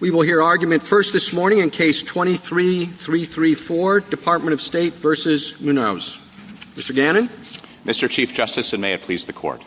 We will hear argument first this morning in Case 23-334, Department of State versus Munoz. Mr. Gannon. Mr. Chief Justice, and may it please the Court.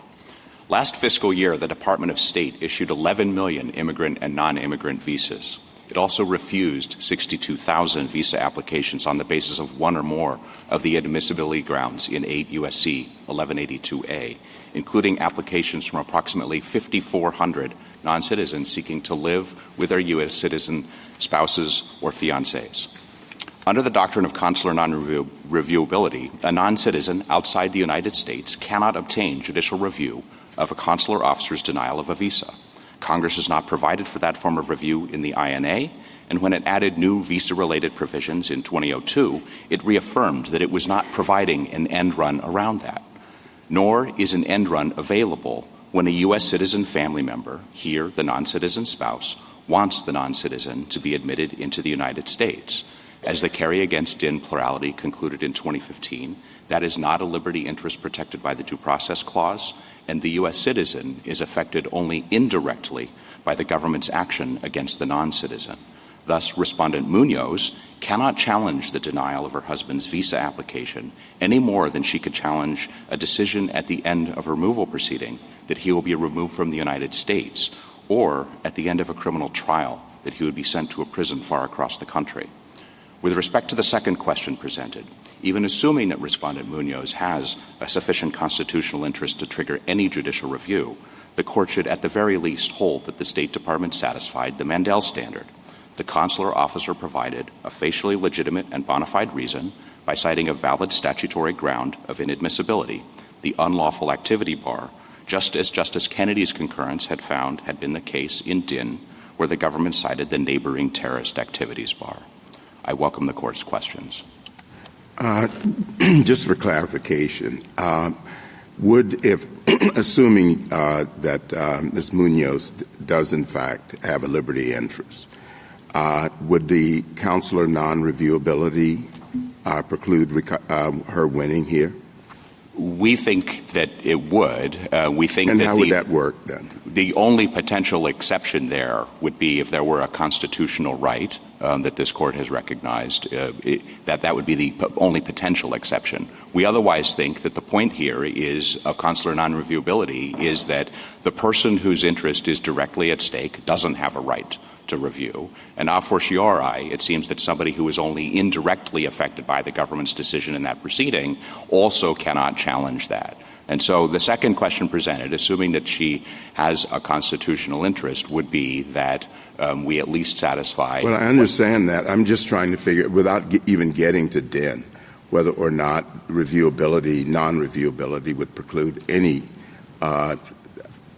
Last fiscal year, the Department of State issued 11 million immigrant and non-immigrant visas. It also refused 62,000 visa applications on the basis of one or more of the admissibility grounds in 8 U.S.C. 1182A, including applications from approximately 5,400 non-citizens seeking to live with their U.S. citizen spouses or fiancés. Under the doctrine of consular non-reviewability, a non-citizen outside the United States cannot obtain judicial review of a consular officer's denial of a visa. Congress has not provided for that form of review in the INA, and when it added new visa-related provisions in 2002, it reaffirmed that it was not providing an end run around that. Nor is an end run available when a U.S. citizen family member, here the non-citizen spouse, wants the non-citizen to be admitted into the United States. As the Kerry against Dinn plurality concluded in 2015, that is not a liberty interest protected by the Due Process Clause, and the U.S. citizen is affected only indirectly by the government's action against the non-citizen. Thus, Respondent Munoz cannot challenge the denial of her husband's visa application any more than she could challenge a decision at the end of a removal proceeding that he will be removed from the United States, or at the end of a criminal trial that he would be sent to a prison far across the country. With respect to the second question presented, even assuming that Respondent Munoz has a sufficient constitutional interest to trigger any judicial review, the Court should at the very least hold that the State Department satisfied the Mandel standard. The consular officer provided a facially legitimate and bona fide reason by citing a valid statutory ground of inadmissibility, the unlawful activity bar, just as Justice Kennedy's concurrence had found had been the case in Dinn, where the government cited the neighboring terrorist activities bar. I welcome the Court's questions. Just for clarification, assuming that Ms. Munoz does in fact have a liberty interest, would the consular non-reviewability preclude her winning here? We think that it would. We think and that how would that work then? The only potential exception there would be if there were a constitutional right that this Court has recognized, that would be the only potential exception. We otherwise think that the point here is of consular non-reviewability is that the person whose interest is directly at stake doesn't have a right to review. And a fortiori, it seems that somebody who is only indirectly affected by the government's decision in that proceeding also cannot challenge that. And so the second question presented, assuming that she has a constitutional interest, would be that we at least satisfy. Well, I understand that. I'm just trying to figure, without even getting to Dinn, whether or not reviewability, non-reviewability would preclude any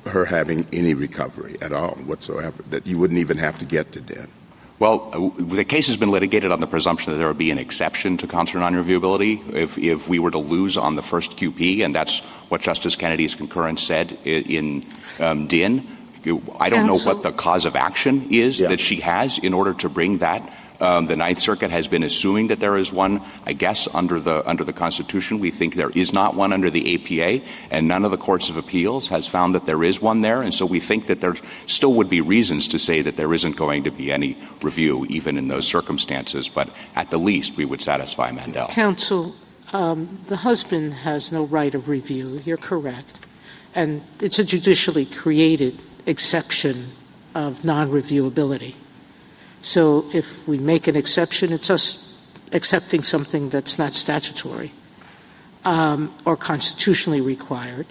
her having any recovery at all whatsoever, that you wouldn't even have to get to Dinn. Well, the case has been litigated on the presumption that there would be an exception to consular non-reviewability if we were to lose on the first QP, and that's what Justice Kennedy's concurrence said in Dinn. I don't know what the cause of action is that she has in order to bring that. The Ninth Circuit has been assuming that there is one, I guess, under the Constitution. We think there is not one under the APA, and none of the courts of appeals has found that there is one there. And so we think that there still would be reasons to say that there isn't going to be any review, even in those circumstances. But at the least, we would satisfy Mandel. Counsel, the husband has no right of review. You're correct. And it's a judicially created exception of non-reviewability. So if we make an exception, it's us accepting something that's not statutory or constitutionally required.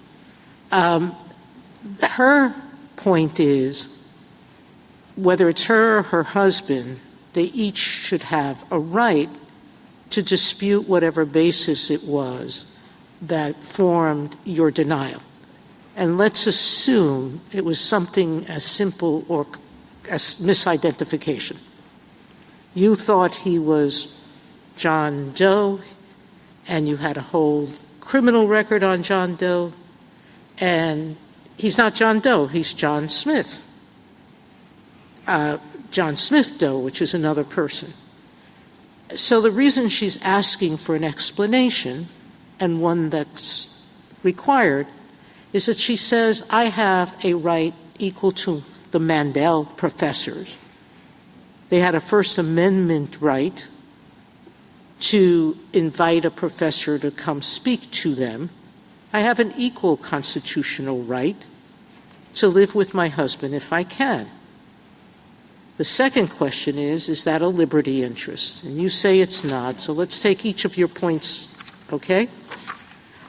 Her point is, whether it's her or her husband, they each should have a right to dispute whatever basis it was that formed your denial. And let's assume it was something as simple or as misidentification. You thought he was John Doe, and you had a whole criminal record on John Doe, and he's not John Doe, he's John Smith. John Smith Doe, which is another person. So the reason she's asking for an explanation, and one that's required, is that she says, I have a right equal to the Mandel professors They had a First Amendment right to invite a professor to come speak to them. I have an equal constitutional right to live with my husband if I can. The second question is that a liberty interest? And you say it's not, so let's take each of your points, okay?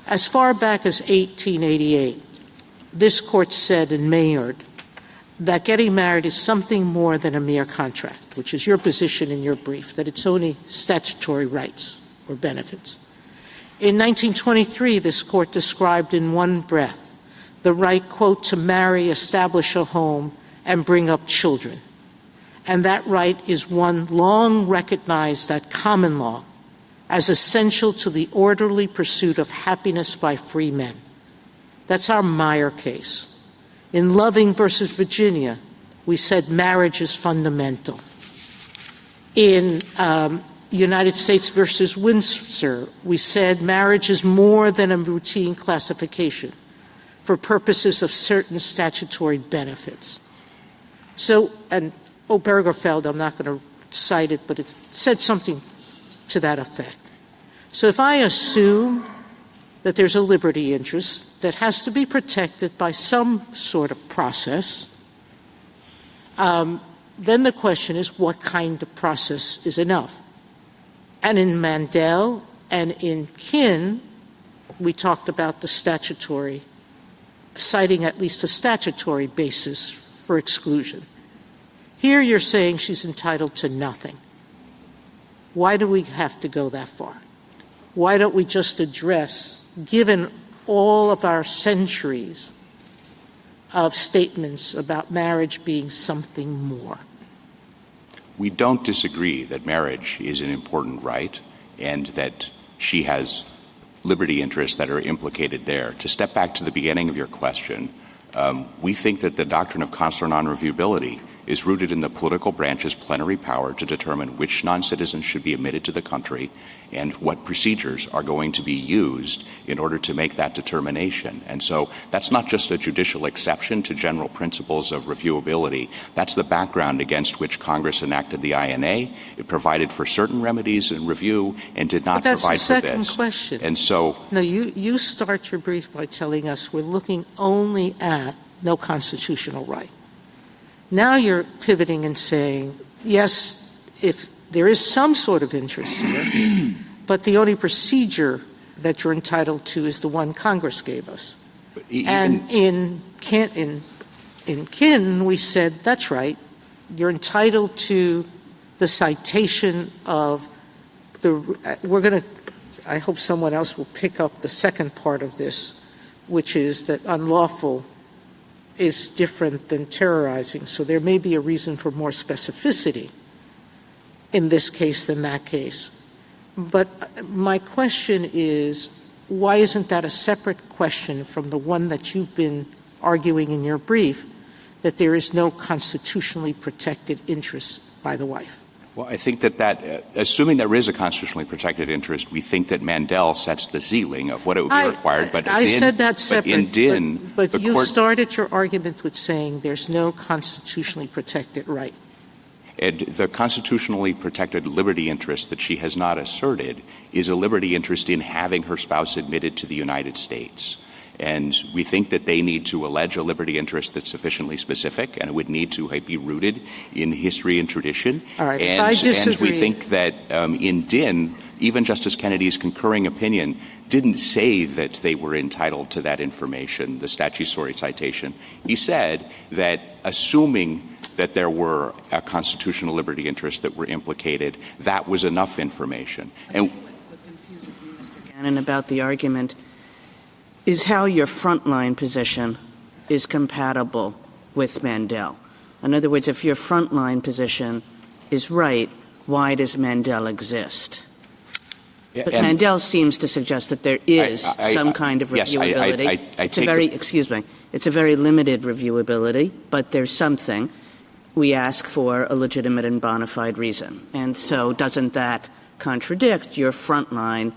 As far back as 1888, this court said in Maynard that getting married is something more than a mere contract, which is your position in your brief, that it's only statutory rights or benefits. In 1923, this court described in one breath the right, quote, to marry, establish a home, and bring up children. And that right is one long recognized at common law as essential to the orderly pursuit of happiness by free men. That's our Meyer case. In Loving versus Virginia, we said marriage is fundamental. In United States versus Windsor, we said marriage is more than a routine classification for purposes of certain statutory benefits. So, and Obergefell, I'm not going to cite it, but it said something to that effect. So if I assume that there's a liberty interest that has to be protected by some sort of process, then the question is what kind of process is enough? And in Mandel and in Kin, we talked about the statutory, citing at least a statutory basis for exclusion. Here you're saying she's entitled to nothing. Why do we have to go that far? Why don't we just address, given all of our centuries of statements about marriage being something more? We don't disagree that marriage is an important right and that she has liberty interests that are implicated there. To step back to the beginning of your question, we think that the doctrine of consular non-reviewability is rooted in the political branch's plenary power to determine which non-citizens should be admitted to the country and what procedures are going to be used in order to make that determination. And so that's not just a judicial exception to general principles of reviewability. That's the background against which Congress enacted the INA. It provided for certain remedies and review and did not provide for this. That's the second question. And so no, you start your brief by telling us we're looking only at no constitutional right. Now you're pivoting and saying, yes, if there is some sort of interest here, but the only procedure that you're entitled to is the one Congress gave us. And in Kin, we said, that's right, you're entitled to the citation of I hope someone else will pick up the second part of this, which is that unlawful is different than terrorizing. So there may be a reason for more specificity in this case than that case. But my question is, why isn't that a separate question from the one that you've been arguing in your brief, that there is no constitutionally protected interest by the wife? Well, I think that assuming there is a constitutionally protected interest, we think that Mandel sets the ceiling of what it would be required. But I said that separate. But in Din, but you started your argument with saying there's no constitutionally protected right. And the constitutionally protected liberty interest that she has not asserted is a liberty interest in having her spouse admitted to the United States. And we think that they need to allege a liberty interest that's sufficiently specific, and it would need to be rooted in history and tradition. All right, and, I disagree. And we think that in Din, even Justice Kennedy's concurring opinion didn't say that they were entitled to that information, the statutory citation. He said that assuming that there were a constitutional liberty interest that were implicated, that was enough information. And what confuses me, Mr. Gannon, about the argument is how your frontline position is compatible with Mandel. In other words, if your frontline position is right, why does Mandel exist? But Mandel seems to suggest that there is some kind of reviewability. It's a very limited reviewability, but there's something. We ask for a legitimate and bona fide reason. And so doesn't that contradict your frontline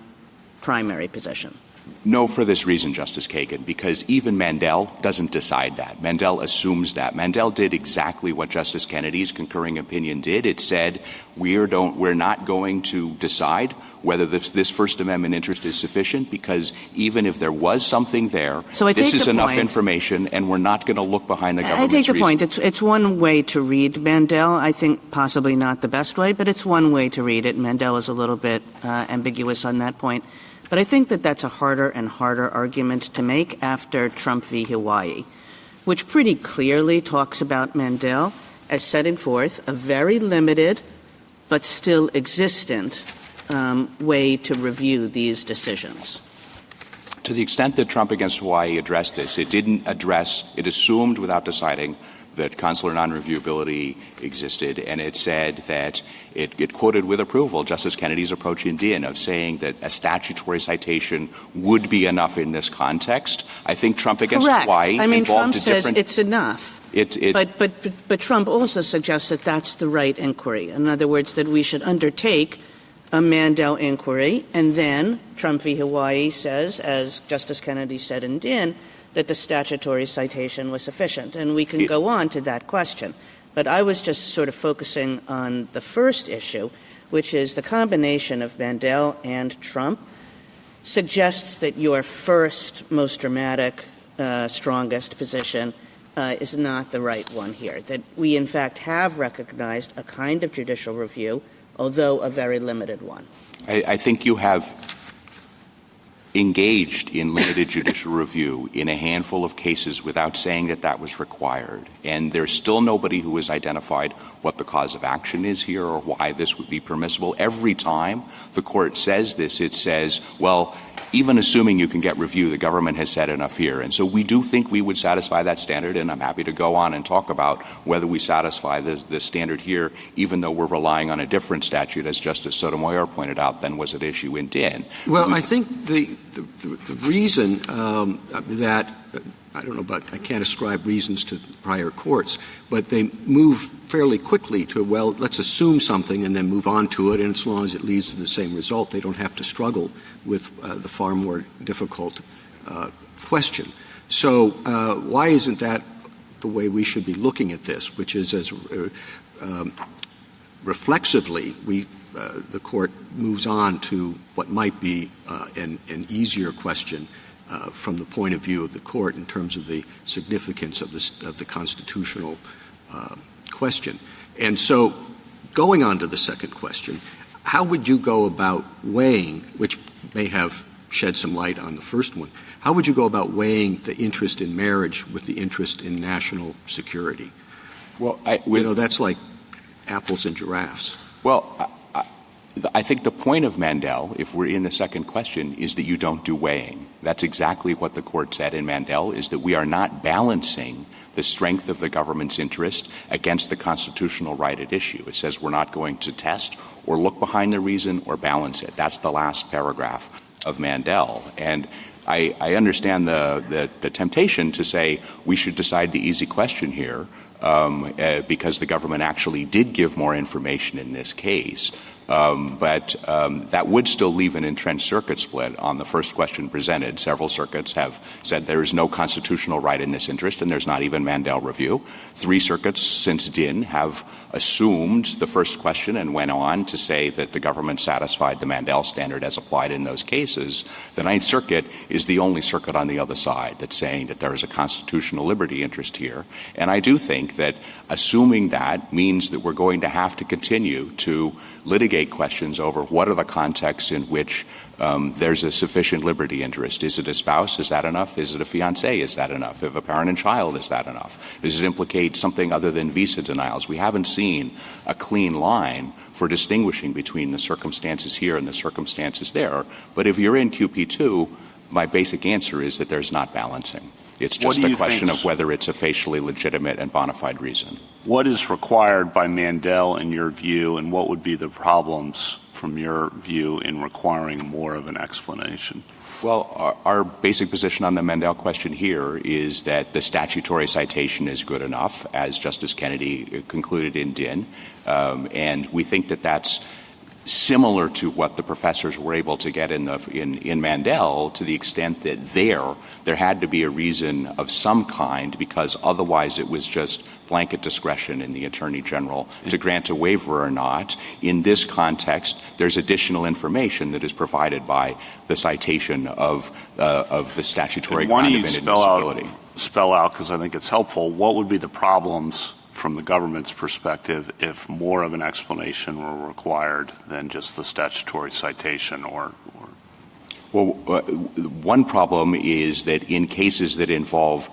primary position? No, for this reason, Justice Kagan, because even Mandel doesn't decide that. Mandel assumes that. Mandel did exactly what Justice Kennedy's concurring opinion did. It said we're not going to decide whether this First Amendment interest is sufficient, because even if there was something there, this is enough information, and we're not going to look behind the government's I take the reason. point. It's one way to read Mandel. I think possibly not the best way, but it's one way to read it. Mandel is a little bit ambiguous on that point. But I think that that's a harder and harder argument to make after Trump v. Hawaii, which pretty clearly talks about Mandel as setting forth a very limited but still existent way to review these decisions. To the extent that Trump against Hawaii addressed this, it assumed without deciding that consular non-reviewability existed, and it said that it quoted with approval Justice Kennedy's approach in Dinn of saying that a statutory citation would be enough in this context. I think Trump against Hawaii Trump says it's enough. But Trump also suggests that that's the right inquiry. In other words, that we should undertake a Mandel inquiry, and then Trump v. Hawaii says, as Justice Kennedy said in Dinn, that the statutory citation was sufficient. And we can go on to that question. But I was just sort of focusing on the first issue, which is the combination of Mandel and Trump suggests that your first, most dramatic, strongest position is not the right one here, that we, in fact, have recognized a kind of judicial review, although a very limited one. I think you have engaged in limited judicial review in a handful of cases without saying that that was required. And there's still nobody who has identified what the cause of action is here or why this would be permissible. Every time the court says this, it says, well, even assuming you can get review, the government has said enough here. And so we do think we would satisfy that standard, and I'm happy to go on and talk about whether we satisfy the standard here, even though we're relying on a different statute, as Justice Sotomayor pointed out, than was at issue in Dinn. Well, I think the reason that I don't know, but I can't ascribe reasons to prior courts, but they move fairly quickly to, well, let's assume something and then move on to it, and as long as it leads to the same result, they don't have to struggle with the far more difficult question. So why isn't that the way we should be looking at this, which is as reflexively the court moves on to what might be an easier question from the point of view of the court in terms of the significance of the constitutional question. And so going on to the second question, how would you go about weighing, which may have shed some light on the first one, how would you go about weighing the interest in marriage with the interest in national security? Well, that's like apples and giraffes. Well, I think the point of Mandel, if we're in the second question, is that you don't do weighing. That's exactly what the court said in Mandel, is that we are not balancing the strength of the government's interest against the constitutional right at issue. It says we're not going to test or look behind the reason or balance it. That's the last paragraph of Mandel. And I understand the temptation to say we should decide the easy question here because the government actually did give more information in this case. But that would still leave an entrenched circuit split on the first question presented. Several circuits have said there is no constitutional right in this interest, and there's not even Mandel review. 3 circuits since Dinn have assumed the first question and went on to say that the government satisfied the Mandel standard as applied in those cases. The Ninth Circuit is the only circuit on the other side that's saying that there is a constitutional liberty interest here. And I do think that assuming that means that we're going to have to continue to litigate questions over what are the contexts in which there's a sufficient liberty interest. Is it a spouse? Is that enough? Is it a fiancé? Is that enough? If a parent and child, is that enough? Does it implicate something other than visa denials? We haven't seen a clean line for distinguishing between the circumstances here and the circumstances there. But if you're in QP2, my basic answer is that there's not balancing. It's just a question of whether it's a facially legitimate and bona fide reason. What is required by Mandel in your view, and what would be the problems from your view in requiring more of an explanation? Well, our basic position on the Mandel question here is that the statutory citation is good enough, as Justice Kennedy concluded in Dinn, and we think that that's similar to what the professors were able to get in Mandel, to the extent that there had to be a reason of some kind, because otherwise it was just blanket discretion in the Attorney General to grant a waiver or not. In this context, there's additional information that is provided by the citation of the statutory ground of inadmissibility. Spell out, because I think it's helpful, what would be the problems from the government's perspective if more of an explanation were required than just the statutory citation or Well, one problem is that in cases that involve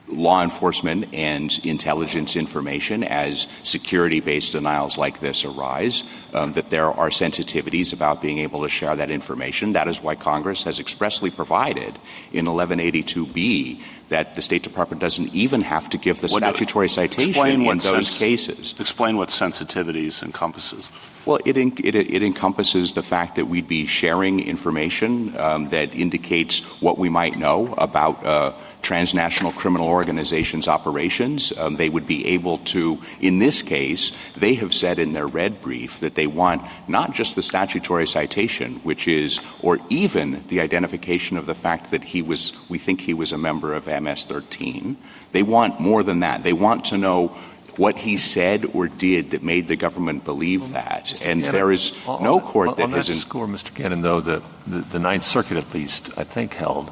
law enforcement and intelligence information, as security-based denials like this arise, that there are sensitivities about being able to share that information. That is why Congress has expressly provided in 1182B that the State Department doesn't even have to give the statutory citation in those cases. Explain what sensitivities encompasses. Well, it encompasses the fact that we'd be sharing information that indicates what we might know about transnational criminal organizations' operations. They would be able to, in this case, they have said in their red brief that they want not just the statutory citation, which is, or even the identification of the fact that we think he was a member of MS-13. They want more than that. They want to know what he said or did that made the government believe that. And there is no court that on that score, Mr. Gannon, though, the Ninth Circuit at least, I think, held,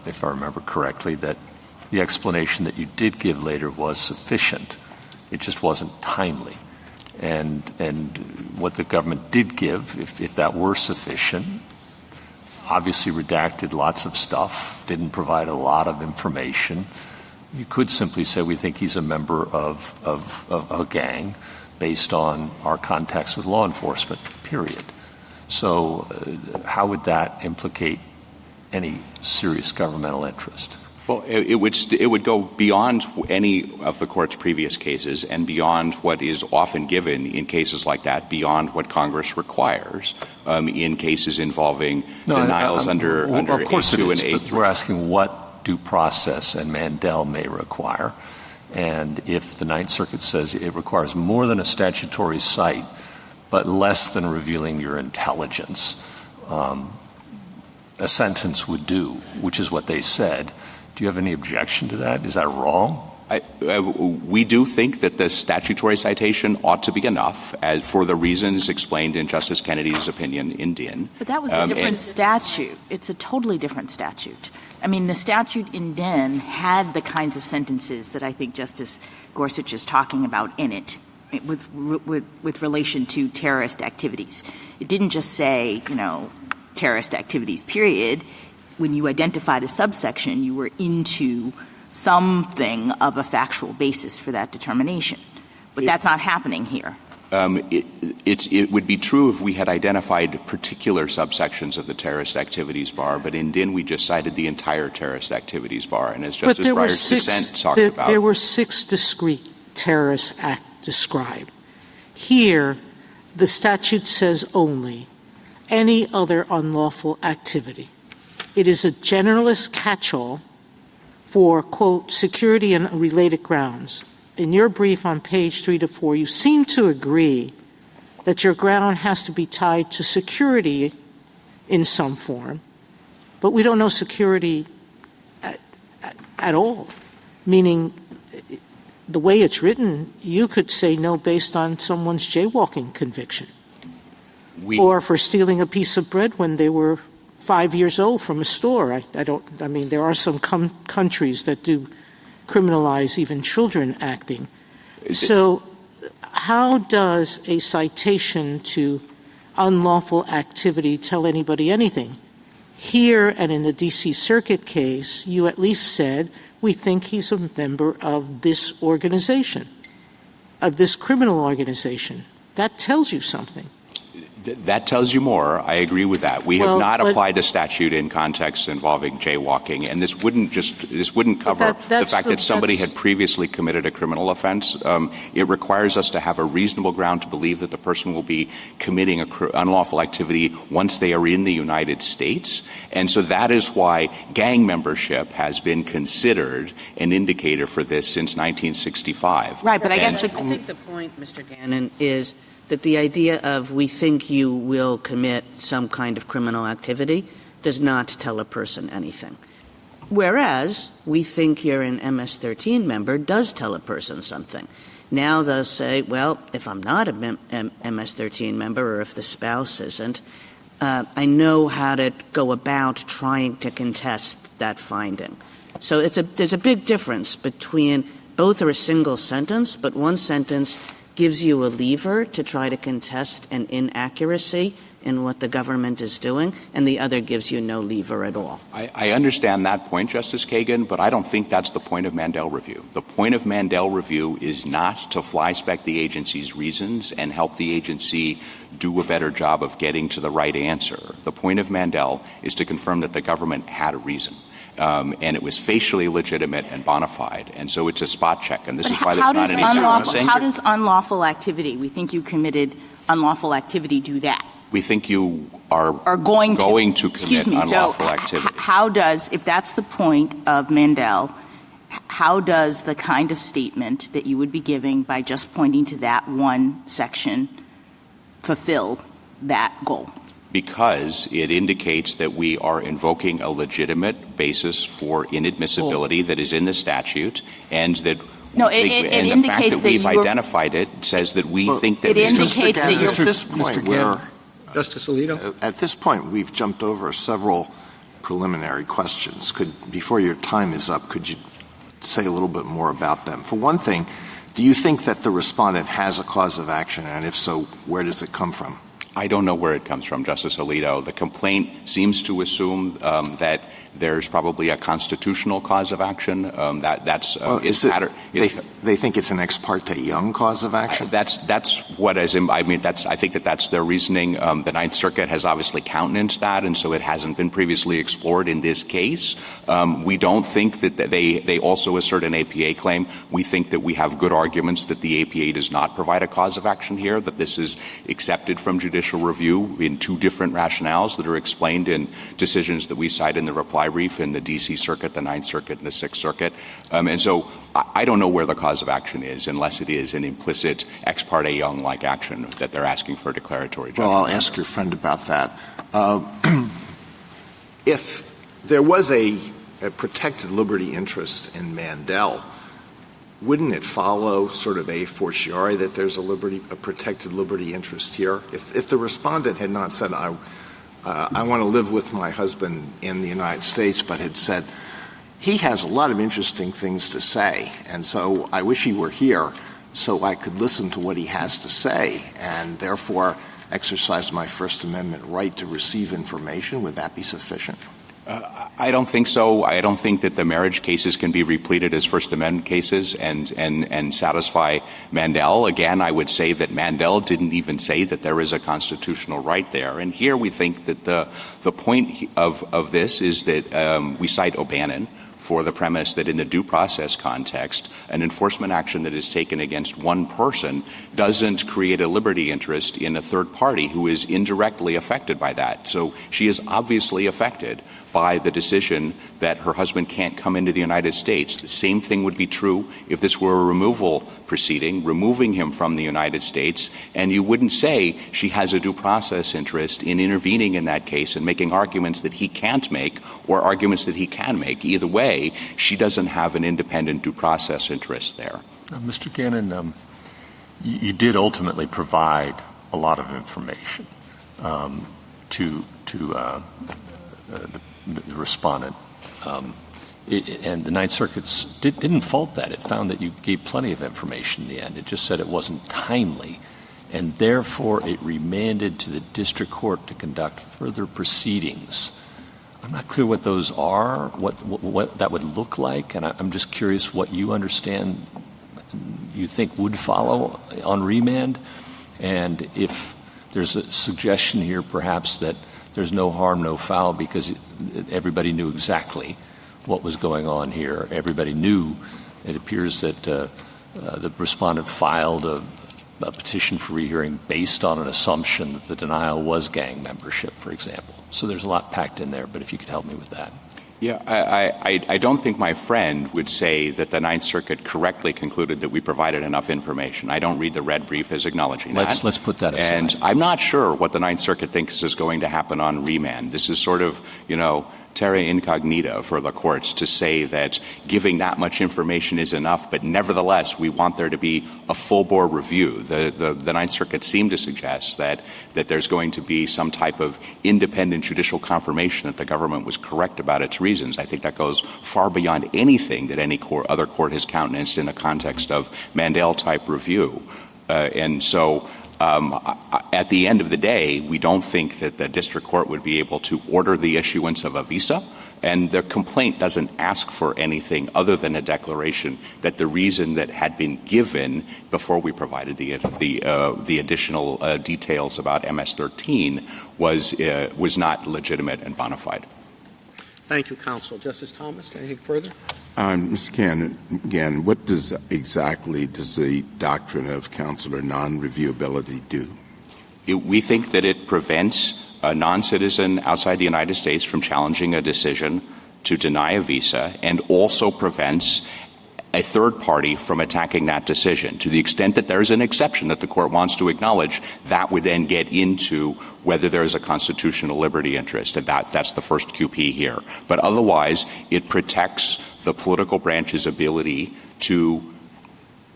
if I remember correctly, that the explanation that you did give later was sufficient. It just wasn't timely. And what the government did give, if that were sufficient, obviously redacted lots of stuff, didn't provide a lot of information. You could simply say we think he's a member of a gang based on our contacts with law enforcement, period. So how would that implicate any serious governmental interest? Well, it would go beyond any of the Court's previous cases and beyond what is often given in cases like that, beyond what Congress requires in cases involving denials under of course A2 it is, and but A3. we're asking what due process and Mandel may require. And if the Ninth Circuit says it requires more than a statutory cite, but less than revealing your intelligence, a sentence would do, which is what they said. Do you have any objection to that? Is that wrong? We do think that the statutory citation ought to be enough for the reasons explained in Justice Kennedy's opinion in Dinh. But that was a different statute. It's a totally different statute. I mean, the statute in Dinh had the kinds of sentences that I think Justice Gorsuch is talking about in it with relation to terrorist activities. It didn't just say, terrorist activities, period. When you identified a subsection, you were into something of a factual basis for that determination. But that's not happening here. It would be true if we had identified particular subsections of the terrorist activities bar, but in Dinh we just cited the entire terrorist activities bar. And as Justice Breyer's dissent talked about, there were 6 discrete terrorist acts described. Here, the statute says only any other unlawful activity. It is a generalist catch-all for, quote, security and related grounds. In your brief on page 3 to 4, you seem to agree that your ground has to be tied to security in some form, but we don't know security at all, meaning the way it's written, you could say no based on someone's jaywalking conviction or for stealing a piece of bread when they were 5 years old from a store. There are some countries that do criminalize even children acting. So how does a citation to unlawful activity tell anybody anything? Here and in the D.C. Circuit case, you at least said, we think he's a member of this organization, of this criminal organization. That tells you something. That tells you more. I agree with that. We have not applied the statute in contexts involving jaywalking, and this wouldn't cover the fact that somebody had previously committed a criminal offense. It requires us to have a reasonable ground to believe that the person will be committing unlawful activity once they are in the United States. And so that is why gang membership has been considered an indicator for this since 1965. Right, but I think the point, Mr. Gannon, is that the idea of we think you will commit some kind of criminal activity does not tell a person anything. Whereas we think you're an MS-13 member does tell a person something. Now they'll say, well, if I'm not a MS-13 member or if the spouse isn't, I know how to go about trying to contest that finding. So there's a big difference between both are a single sentence, but one sentence gives you a lever to try to contest an inaccuracy in what the government is doing, and the other gives you no lever at all. I understand that point, Justice Kagan, but I don't think that's the point of Mandel review. The point of Mandel review is not to fly-spec the agency's reasons and help the agency do a better job of getting to the right answer. The point of Mandel is to confirm that the government had a reason. And it was facially legitimate and bona fide. And so it's a spot check. And this is why there's not any sentencing. How does unlawful activity, we think you committed unlawful activity, do that? We think you are going to commit unlawful activity. How does, if that's the point of Mandel, how does the kind of statement that you would be giving by just pointing to that one section fulfill that goal? Because it indicates that we are invoking a legitimate basis for inadmissibility that is in the statute, and that it the fact that we've identified it says that we think that it indicates that you're at this point where Justice Alito? At this point, we've jumped over several preliminary questions. Before your time is up, could you say a little bit more about them? For one thing, do you think that the respondent has a cause of action, and if so, where does it come from? I don't know where it comes from, Justice Alito. The complaint seems to assume that there's probably a constitutional cause of action. They think it's an ex parte Young cause of action? That's what I think that's their reasoning. The Ninth Circuit has obviously countenanced that, and so it hasn't been previously explored in this case. We don't think that they also assert an APA claim. We think that we have good arguments that the APA does not provide a cause of action here, that this is accepted from judicial review in two different rationales that are explained in decisions that we cite in the reply brief in the D.C. Circuit, the Ninth Circuit, and the Sixth Circuit. And so I don't know where the cause of action is unless it is an implicit ex parte Young-like action that they're asking for a declaratory judgment. Well, I'll ask your friend about that. If there was a protected liberty interest in Mandel, wouldn't it follow sort of a fortiori that there's a protected liberty interest here? If the respondent had not said, I want to live with my husband in the United States, but had said, he has a lot of interesting things to say, and so I wish he were here so I could listen to what he has to say, and therefore exercise my First Amendment right to receive information, would that be sufficient? I don't think so. I don't think that the marriage cases can be repleted as First Amendment cases and satisfy Mandel. Again, I would say that Mandel didn't even say that there is a constitutional right there. And here we think that the point of this is that we cite O'Bannon for the premise that in the due process context, an enforcement action that is taken against one person doesn't create a liberty interest in a third party who is indirectly affected by that. So she is obviously affected by the decision that her husband can't come into the United States. The same thing would be true if this were a removal proceeding, removing him from the United States, and you wouldn't say she has a due process interest in intervening in that case and making arguments that he can't make or arguments that he can make. Either way, she doesn't have an independent due process interest there. Mr. Gannon, you did ultimately provide a lot of information to the respondent. And the Ninth Circuit didn't fault that. It found that you gave plenty of information in the end. It just said it wasn't timely, and therefore it remanded to the district court to conduct further proceedings. I'm not clear what those are, what that would look like, and I'm just curious what you understand you think would follow on remand, and if there's a suggestion here perhaps that there's no harm, no foul because everybody knew exactly what was going on here. Everybody knew. It appears that the respondent filed a petition for rehearing based on an assumption that the denial was gang membership, for example. So there's a lot packed in there, but if you could help me with that. Yeah, I don't think my friend would say that the Ninth Circuit correctly concluded that we provided enough information. I don't read the red brief as acknowledging that. Let's put that aside. And I'm not sure what the Ninth Circuit thinks is going to happen on remand. This is sort of, terra incognita for the courts to say that giving that much information is enough, but nevertheless we want there to be a full-bore review. The Ninth Circuit seemed to suggest that there's going to be some type of independent judicial confirmation that the government was correct about its reasons. I think that goes far beyond anything that any other court has countenanced in the context of Mandel-type review. And so at the end of the day, we don't think that the district court would be able to order the issuance of a visa, and the complaint doesn't ask for anything other than a declaration that the reason that had been given before we provided the additional details about MS-13 was not legitimate and bona fide. Thank you, counsel. Justice Thomas, anything further? Mr. Gannon, what exactly does the doctrine of consular non-reviewability do? We think that it prevents a non-citizen outside the United States from challenging a decision to deny a visa, and also prevents a third party from attacking that decision. To the extent that there is an exception that the court wants to acknowledge, that would then get into whether there is a constitutional liberty interest, and that's the first QP here. But otherwise, it protects the political branch's ability to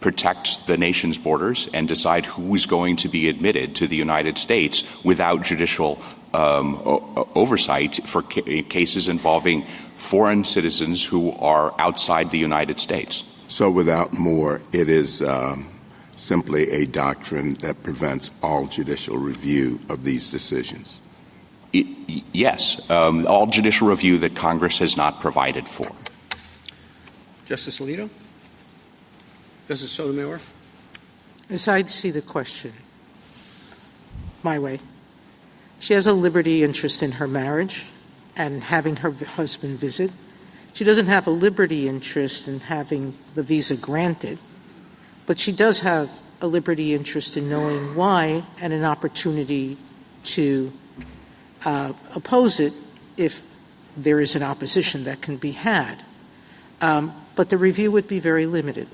protect the nation's borders and decide who is going to be admitted to the United States without judicial oversight for cases involving foreign citizens who are outside the United States. So without more, it is simply a doctrine that prevents all judicial review of these decisions? Yes, all judicial review that Congress has not provided for. Justice Alito? Justice Sotomayor? As I see the question, my way, she has a liberty interest in her marriage and having her husband visit. She doesn't have a liberty interest in having the visa granted, but she does have a liberty interest in knowing why and an opportunity to oppose it if there is an opposition that can be had. But the review would be very limited.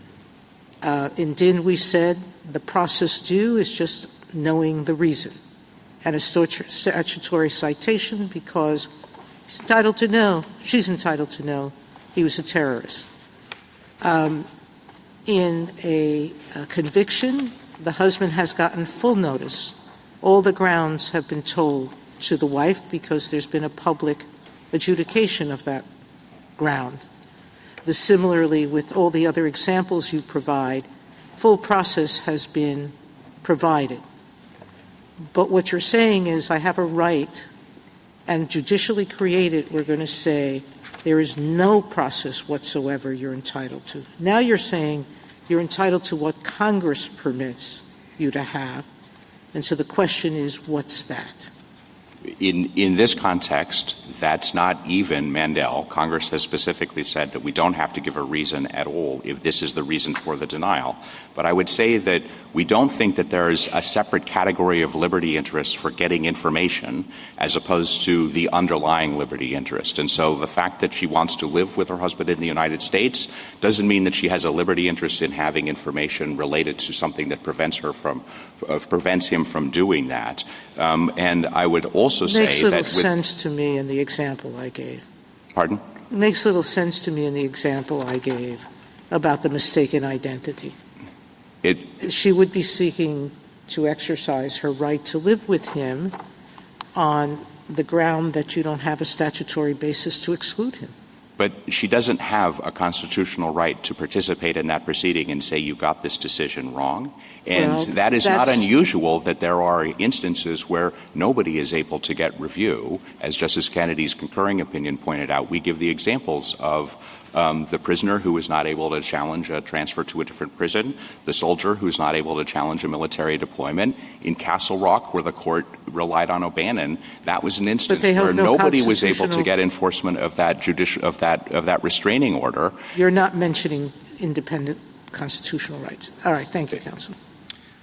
In Din, we said the process due is just knowing the reason, and a statutory citation because he's entitled to know, she's entitled to know he was a terrorist. In a conviction, the husband has gotten full notice. All the grounds have been told to the wife because there's been a public adjudication of that ground. Similarly, with all the other examples you provide, full process has been provided. But what you're saying is I have a right, and judicially created, we're going to say there is no process whatsoever you're entitled to. Now you're saying you're entitled to what Congress permits you to have. And so the question is, what's that? In this context, that's not even Mandel. Congress has specifically said that we don't have to give a reason at all if this is the reason for the denial. But I would say that we don't think that there is a separate category of liberty interest for getting information as opposed to the underlying liberty interest. And so the fact that she wants to live with her husband in the United States doesn't mean that she has a liberty interest in having information related to something that prevents him from doing that. And I would also say that makes little sense to me in the example I gave. Pardon? It makes little sense to me in the example I gave about the mistaken identity. She would be seeking to exercise her right to live with him on the ground that you don't have a statutory basis to exclude him. But she doesn't have a constitutional right to participate in that proceeding and say you got this decision wrong. And that is not unusual that there are instances where nobody is able to get review. As Justice Kennedy's concurring opinion pointed out, we give the examples of the prisoner who is not able to challenge a transfer to a different prison, the soldier who's not able to challenge a military deployment. In Castle Rock, where the court relied on O'Bannon, that was an instance where nobody was able to get enforcement of that that restraining order. You're not mentioning independent constitutional rights. All right. Thank you, counsel.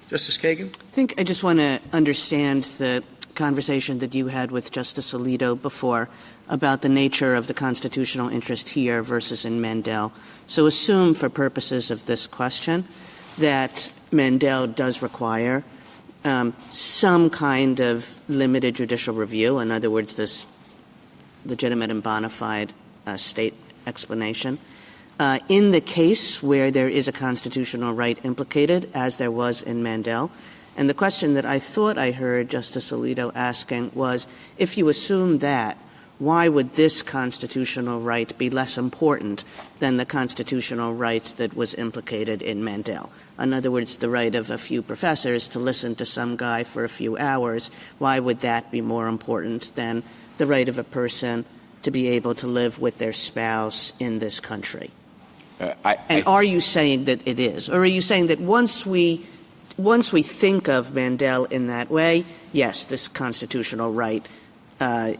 Justice Kagan? I think I just want to understand the conversation that you had with Justice Alito before about the nature of the constitutional interest here versus in Mandel. So assume for purposes of this question that Mandel does require some kind of limited judicial review. In other words, this legitimate and bona fide state explanation. In the case where there is a constitutional right implicated, as there was in Mandel, and the question that I thought I heard Justice Alito asking was, if you assume that, why would this constitutional right be less important than the constitutional right that was implicated in Mandel? In other words, the right of a few professors to listen to some guy for a few hours, why would that be more important than the right of a person to be able to live with their spouse in this country? And are you saying that it is? Or are you saying that once we think of Mandel in that way, yes, this constitutional right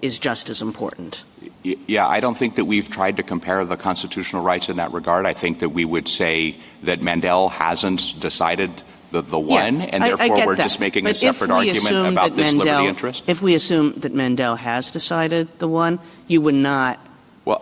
is just as important? Yeah, I don't think that we've tried to compare the constitutional rights in that regard. I think that we would say that Mandel hasn't decided the one, and therefore we're just making a separate argument about this liberty interest. If we assume that Mandel has decided the one, you would not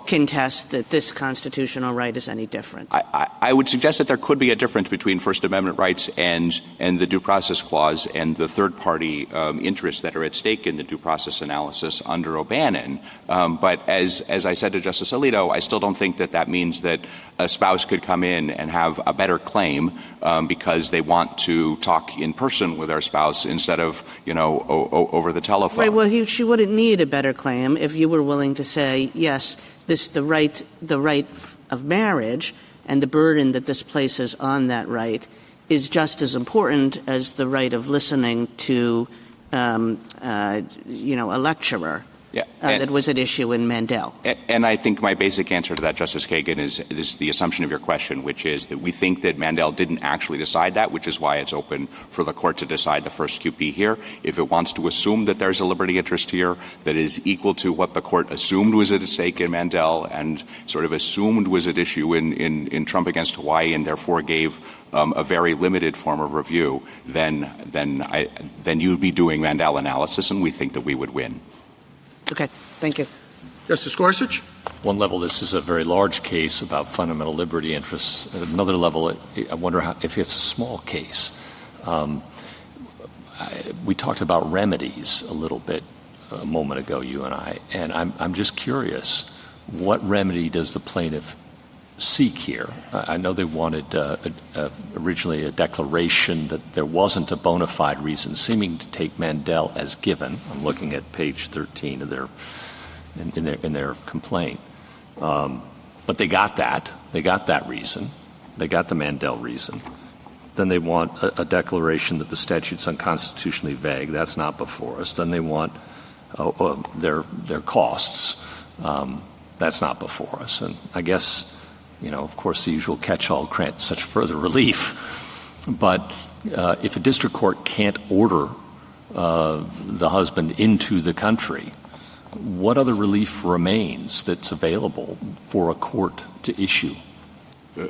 contest that this constitutional right is any different. I would suggest that there could be a difference between First Amendment rights and the Due Process Clause and the third-party interests that are at stake in the due process analysis under O'Bannon. But as I said to Justice Alito, I still don't think that means that a spouse could come in and have a better claim because they want to talk in person with their spouse instead of, over the telephone. Right. Well, she wouldn't need a better claim if you were willing to say, yes, the right of marriage and the burden that this places on that right is just as important as the right of listening to, a lecturer. Yeah, that was at issue in Mandel. And I think my basic answer to that, Justice Kagan, is the assumption of your question, which is that we think that Mandel didn't actually decide that, which is why it's open for the court to decide the first QP here. If it wants to assume that there's a liberty interest here that is equal to what the court assumed was at stake in Mandel and sort of assumed was at issue in Trump against Hawaii and therefore gave a very limited form of review, then you'd be doing Mandel analysis, and we think that we would win. Okay. Thank you. Justice Gorsuch? One level, this is a very large case about fundamental liberty interests. At another level, I wonder if it's a small case. We talked about remedies a little bit a moment ago, you and I, and I'm just curious, what remedy does the plaintiff seek here? I know they wanted originally a declaration that there wasn't a bona fide reason, seeming to take Mandel as given. I'm looking at page 13 of their complaint. But they got that. They got that reason. They got the Mandel reason. Then they want a declaration that the statute's unconstitutionally vague. That's not before us. Then they want their costs. That's not before us. And I guess, of course, the usual catch-all grants such further relief. But if a district court can't order the husband into the country, what other relief remains that's available for a court to issue?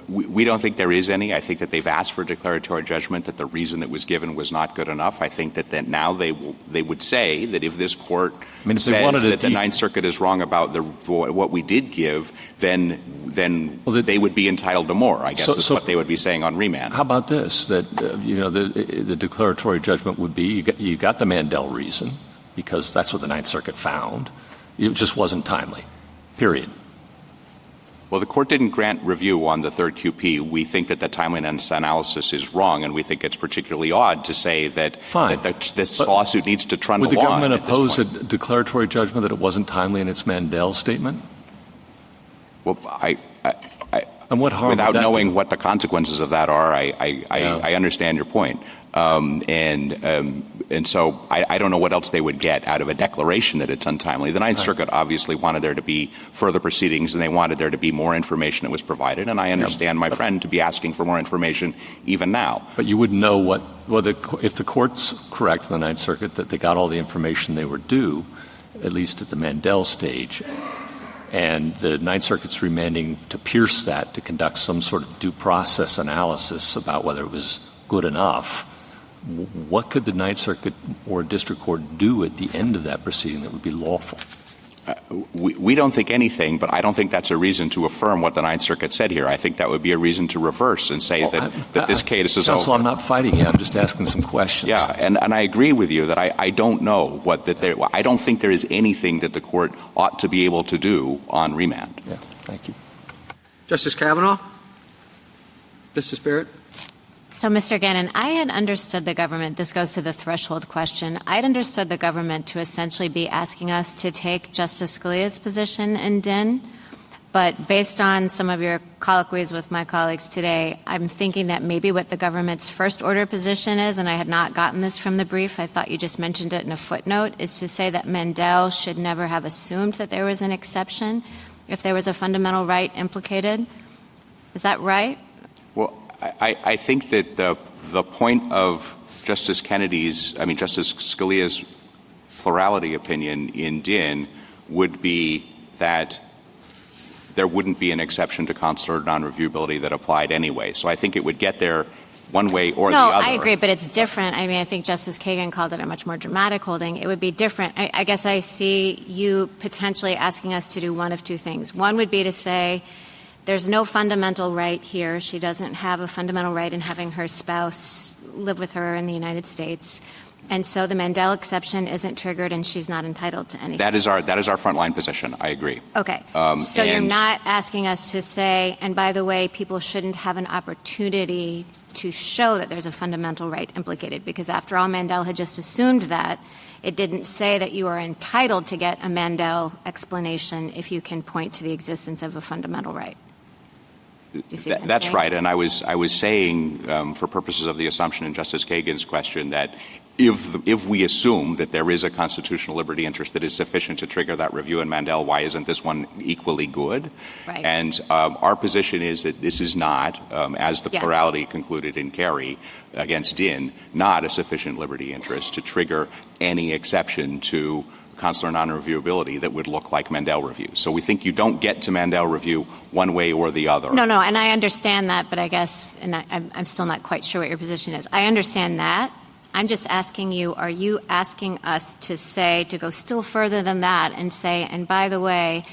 We don't think there is any. I think that they've asked for a declaratory judgment that the reason that was given was not good enough. I think that now they would say that if this court says that the Ninth Circuit is wrong about what we did give, then they would be entitled to more, I guess, is what they would be saying on remand. How about this, that the declaratory judgment would be you got the Mandel reason, because that's what the Ninth Circuit found. It just wasn't timely, period. Well, the court didn't grant review on the third QP. We think that the timeliness analysis is wrong, and we think it's particularly odd to say that this lawsuit needs to trundle on. Would the government oppose a declaratory judgment that it wasn't timely in its Mandel statement? Well, and what harm without would that knowing do? what the consequences of that are, I understand your point. And so I don't know what else they would get out of a declaration that it's untimely. The Ninth Circuit obviously wanted there to be further proceedings, and they wanted there to be more information that was provided. And I understand my friend to be asking for more information even now. But you wouldn't know if the court's correct in the Ninth Circuit that they got all the information they were due, at least at the Mandel stage, and the Ninth Circuit's remanding to pierce that, to conduct some sort of due process analysis about whether it was good enough. What could the Ninth Circuit or district court do at the end of that proceeding that would be lawful? We don't think anything, but I don't think that's a reason to affirm what the Ninth Circuit said here. I think that would be a reason to reverse and say that this case is Counsel, over. I'm not fighting you. I'm just asking some questions. Yeah, and I agree with you that I don't know I don't think there is anything that the court ought to be able to do on remand. Yeah, thank you. Justice Kavanaugh? Justice Barrett? So, Mr. Gannon, I had understood the government, this goes to the threshold question, I'd understood the government to essentially be asking us to take Justice Scalia's position in Dinh, but based on some of your colloquies with my colleagues today, I'm thinking that maybe what the government's first order position is, and I had not gotten this from the brief, I thought you just mentioned it in a footnote, is to say that Mandel should never have assumed that there was an exception if there was a fundamental right implicated. Is that right? Well, I think that the point of Justice Scalia's plurality opinion in Dinh would be that there wouldn't be an exception to consular non-reviewability that applied anyway. So I think it would get there one way or the other. No, I agree, but it's different. I mean, I think Justice Kagan called it a much more dramatic holding. It would be different. I guess I see you potentially asking us to do one of two things. One would be to say, there's no fundamental right here. She doesn't have a fundamental right in having her spouse live with her in the United States. And so the Mandel exception isn't triggered and she's not entitled to anything. That is our frontline position. I agree. Okay. So you're not asking us to say, and by the way, people shouldn't have an opportunity to show that there's a fundamental right implicated, because after all, Mandel had just assumed that. It didn't say that you are entitled to get a Mandel explanation if you can point to the existence of a fundamental right. That's right, and I was saying, for purposes of the assumption in Justice Kagan's question, that if we assume that there is a constitutional liberty interest that is sufficient to trigger that review in Mandel, why isn't this one equally good? Right. And our position is that this is not, as the plurality concluded in Kerry against Dinh, not a sufficient liberty interest to trigger any exception to consular non-reviewability that would look like Mandel review. So we think you don't get to Mandel review one way or the other. No, and I understand that, but I guess, and I'm still not quite sure what your position is. I understand that. I'm just asking you, are you asking us to go still further than that and say, and by the way,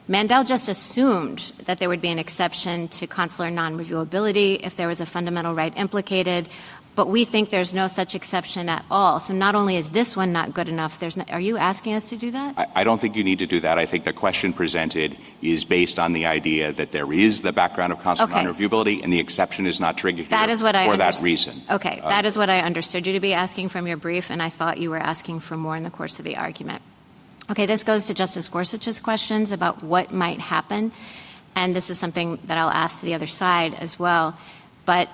Mandel just assumed that there would be an exception to consular non-reviewability if there was a fundamental right implicated, but we think there's no such exception at all. So not only is this one not good enough, are you asking us to do that? I don't think you need to do that. I think the question presented is based on the idea that there is the background of consular non-reviewability and the exception is not triggered for that reason. Okay, that is what I understood you to be asking from your brief, and I thought you were asking for more in the course of the argument. Okay, this goes to Justice Gorsuch's questions about what might happen, and this is something that I'll ask to the other side as well. But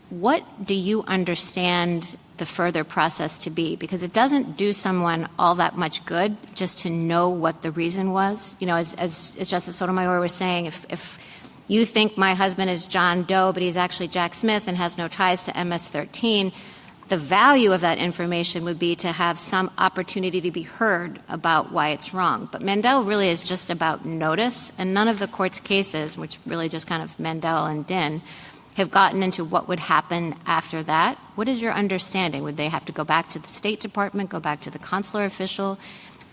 what do you understand the further process to be? Because it doesn't do someone all that much good just to know what the reason was. You know, as Justice Sotomayor was saying, if you think my husband is John Doe, but he's actually Jack Smith and has no ties to MS-13, the value of that information would be to have some opportunity to be heard about why it's wrong. But Mandel really is just about notice, and none of the court's cases, which really just kind of Mandel and Dinh, have gotten into what would happen after that. What is your understanding? Would they have to go back to the State Department, go back to the consular official?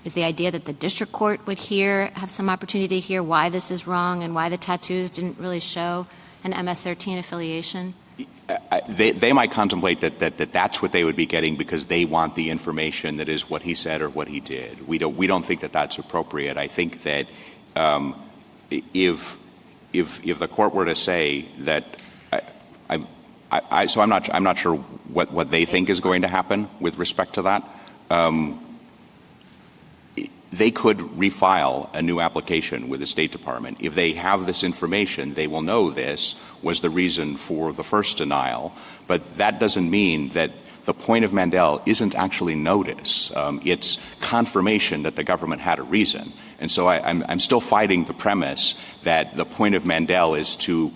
Is the idea that the district court would have some opportunity to hear why this is wrong and why the tattoos didn't really show an MS-13 affiliation? They might contemplate that that's what they would be getting because they want the information that is what he said or what he did. We don't think that that's appropriate. I think that if the court were to say that, so I'm not sure what they think is going to happen with respect to that. They could refile a new application with the State Department. If they have this information, they will know this was the reason for the first denial. But that doesn't mean that the point of Mandel isn't actually notice. It's confirmation that the government had a reason. And so I'm still fighting the premise that the point of Mandel is to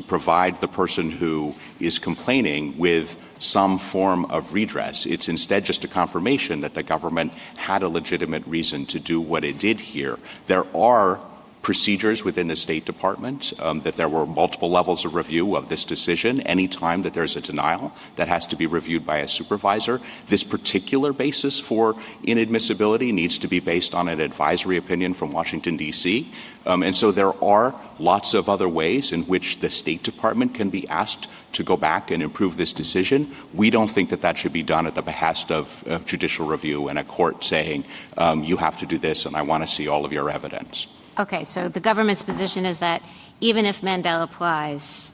provide the person who is complaining with some form of redress. It's instead just a confirmation that the government had a legitimate reason to do what it did here. There are procedures within the State Department that there were multiple levels of review of this decision. Any time that there's a denial, that has to be reviewed by a supervisor. This particular basis for inadmissibility needs to be based on an advisory opinion from Washington, D.C. And so there are lots of other ways in which the State Department can be asked to go back and improve this decision. We don't think that that should be done at the behest of judicial review and a court saying, you have to do this and I want to see all of your evidence. Okay, so the government's position is that even if Mandel applies,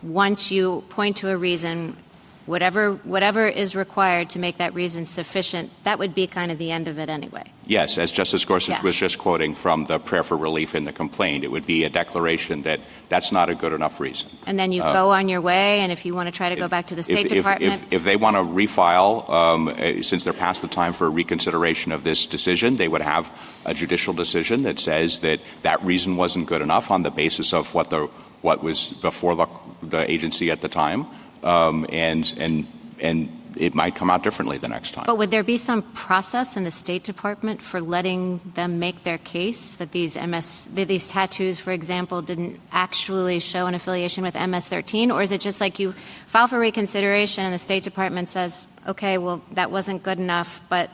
once you point to a reason, whatever is required to make that reason sufficient, that would be kind of the end of it anyway. Yes, as Justice Gorsuch was just quoting from the prayer for relief in the complaint, it would be a declaration that that's not a good enough reason. And then you go on your way, and if you want to try to go back to the State Department. If they want to refile, since they're past the time for reconsideration of this decision, they would have a judicial decision that says that that reason wasn't good enough on the basis of what was before the agency at the time, and it might come out differently the next time. But would there be some process in the State Department for letting them make their case that these tattoos, for example, didn't actually show an affiliation with MS-13? Or is it just like you file for reconsideration and the State Department says, okay, well, that wasn't good enough, but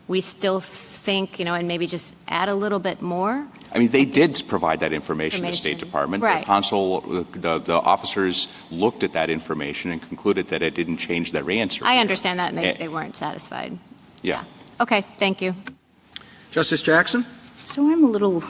we still think, and maybe just add a little bit more? I mean, they did provide that information to the State Department. Right. The officers looked at that information and concluded that it didn't change their answer. I understand that, and they weren't satisfied. Yeah. Okay, thank you. Justice Jackson? So I'm a little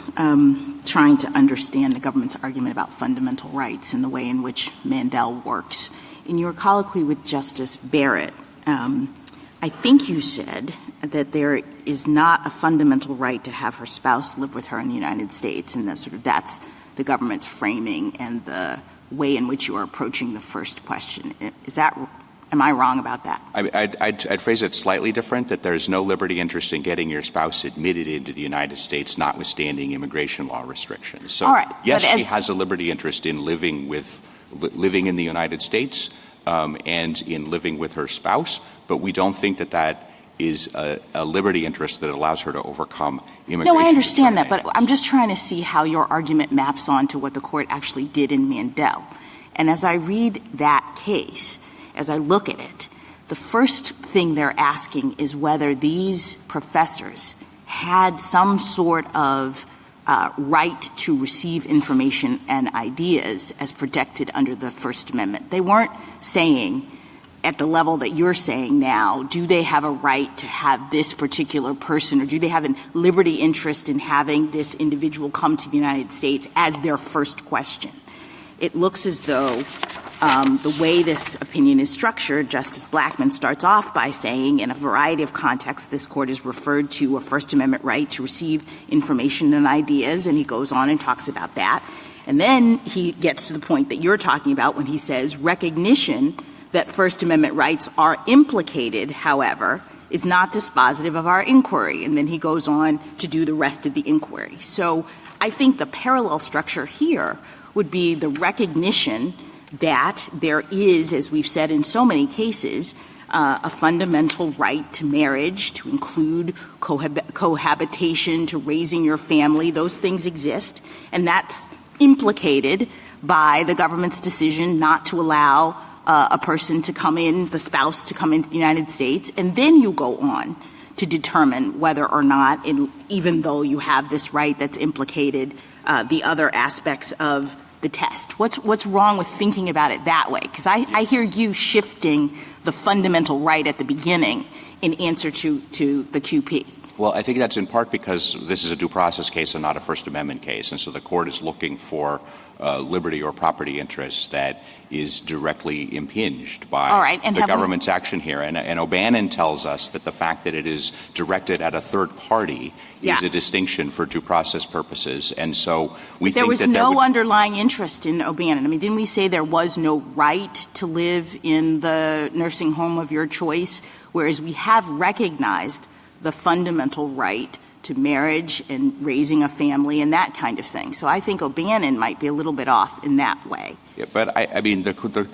trying to understand the government's argument about fundamental rights and the way in which Mandel works. In your colloquy with Justice Barrett, I think you said that there is not a fundamental right to have her spouse live with her in the United States, and that's the government's framing and the way in which you are approaching the first question. Am I wrong about that? I'd phrase it slightly different, that there's no liberty interest in getting your spouse admitted into the United States, notwithstanding immigration law restrictions. So, all right, yes, she has a liberty interest in living in the United States and in living with her spouse, but we don't think that is a liberty interest that allows her to overcome immigration. No, I understand that, but I'm just trying to see how your argument maps on to what the court actually did in Mandel. And as I read that case, as I look at it, the first thing they're asking is whether these professors had some sort of right to receive information and ideas as protected under the First Amendment. They weren't saying, at the level that you're saying now, do they have a right to have this particular person, or do they have a liberty interest in having this individual come to the United States as their first question? It looks as though the way this opinion is structured, Justice Blackmun starts off by saying, in a variety of contexts, this court has referred to a First Amendment right to receive information and ideas, and he goes on and talks about that. And then he gets to the point that you're talking about when he says recognition that First Amendment rights are implicated, however, is not dispositive of our inquiry. And then he goes on to do the rest of the inquiry. So I think the parallel structure here would be the recognition that there is, as we've said in so many cases, a fundamental right to marriage, to include cohabitation, to raising your family. Those things exist. And that's implicated by the government's decision not to allow a person to come in, the spouse to come into the United States, and then you go on to determine whether or not, even though you have this right that's implicated, the other aspects of the test. What's wrong with thinking about it that way? Because I hear you shifting the fundamental right at the beginning in answer to the QP. Well, I think that's in part because this is a due process case and not a First Amendment case, and so the court is looking for liberty or property interest that is directly impinged by the government's action here. And O'Bannon tells us that the fact that it is directed at a third party is a distinction for due process purposes. And so we think that there was no underlying interest in O'Bannon. I mean, didn't we say there was no right to live in the nursing home of your choice, whereas we have recognized the fundamental right to marriage and raising a family and that kind of thing. So I think O'Bannon might be a little bit off in that way. Yeah, but I mean,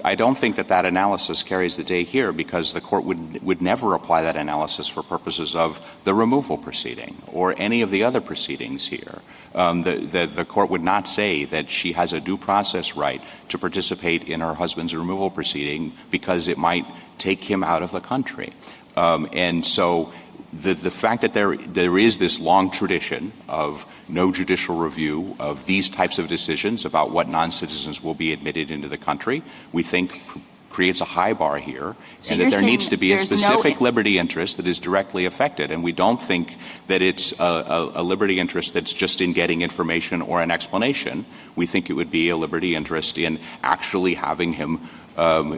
I don't think that analysis carries the day here, because the court would never apply that analysis for purposes of the removal proceeding or any of the other proceedings here. The court would not say that she has a due process right to participate in her husband's removal proceeding because it might take him out of the country. And so the fact that there is this long tradition of no judicial review of these types of decisions about what non-citizens will be admitted into the country, we think creates a high bar here, so and that there needs to be a specific liberty interest that is directly affected. And we don't think that it's a liberty interest that's just in getting information or an explanation. We think it would be a liberty interest in actually having him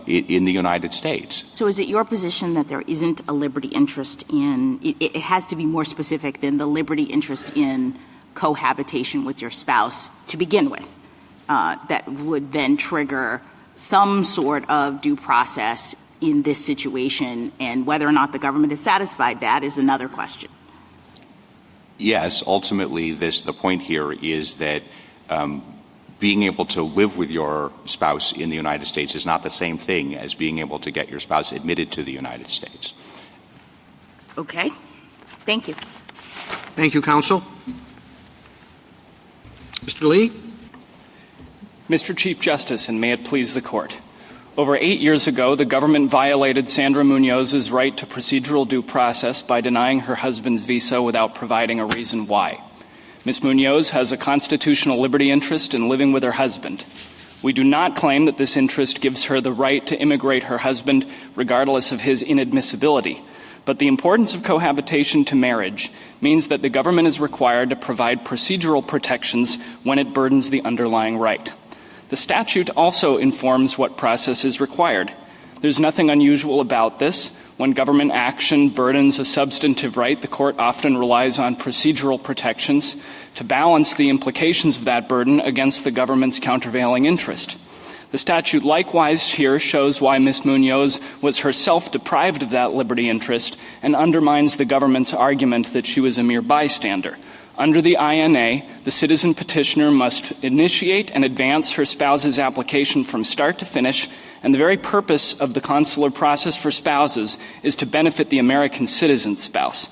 in the United States. So is it your position that there isn't a liberty interest in – it has to be more specific than the liberty interest in cohabitation with your spouse to begin with, that would then trigger some sort of due process in this situation, and whether or not the government is satisfied that is another question? Yes. Ultimately, the point here is that being able to live with your spouse in the United States is not the same thing as being able to get your spouse admitted to the United States. Okay. Thank you. Thank you, counsel. Mr. Lee? Mr. Chief Justice, and may it please the Court. Over 8 years ago, the government violated Sandra Muñoz's right to procedural due process by denying her husband's visa without providing a reason why. Ms. Muñoz has a constitutional liberty interest in living with her husband. We do not claim that this interest gives her the right to immigrate her husband regardless of his inadmissibility. But the importance of cohabitation to marriage means that the government is required to provide procedural protections when it burdens the underlying right. The statute also informs what process is required. There's nothing unusual about this. When government action burdens a substantive right, the court often relies on procedural protections to balance the implications of that burden against the government's countervailing interest. The statute likewise here shows why Ms. Muñoz was herself deprived of that liberty interest and undermines the government's argument that she was a mere bystander. Under the INA, the citizen petitioner must initiate and advance her spouse's application from start to finish, and the very purpose of the consular process for spouses is to benefit the American citizen's spouse.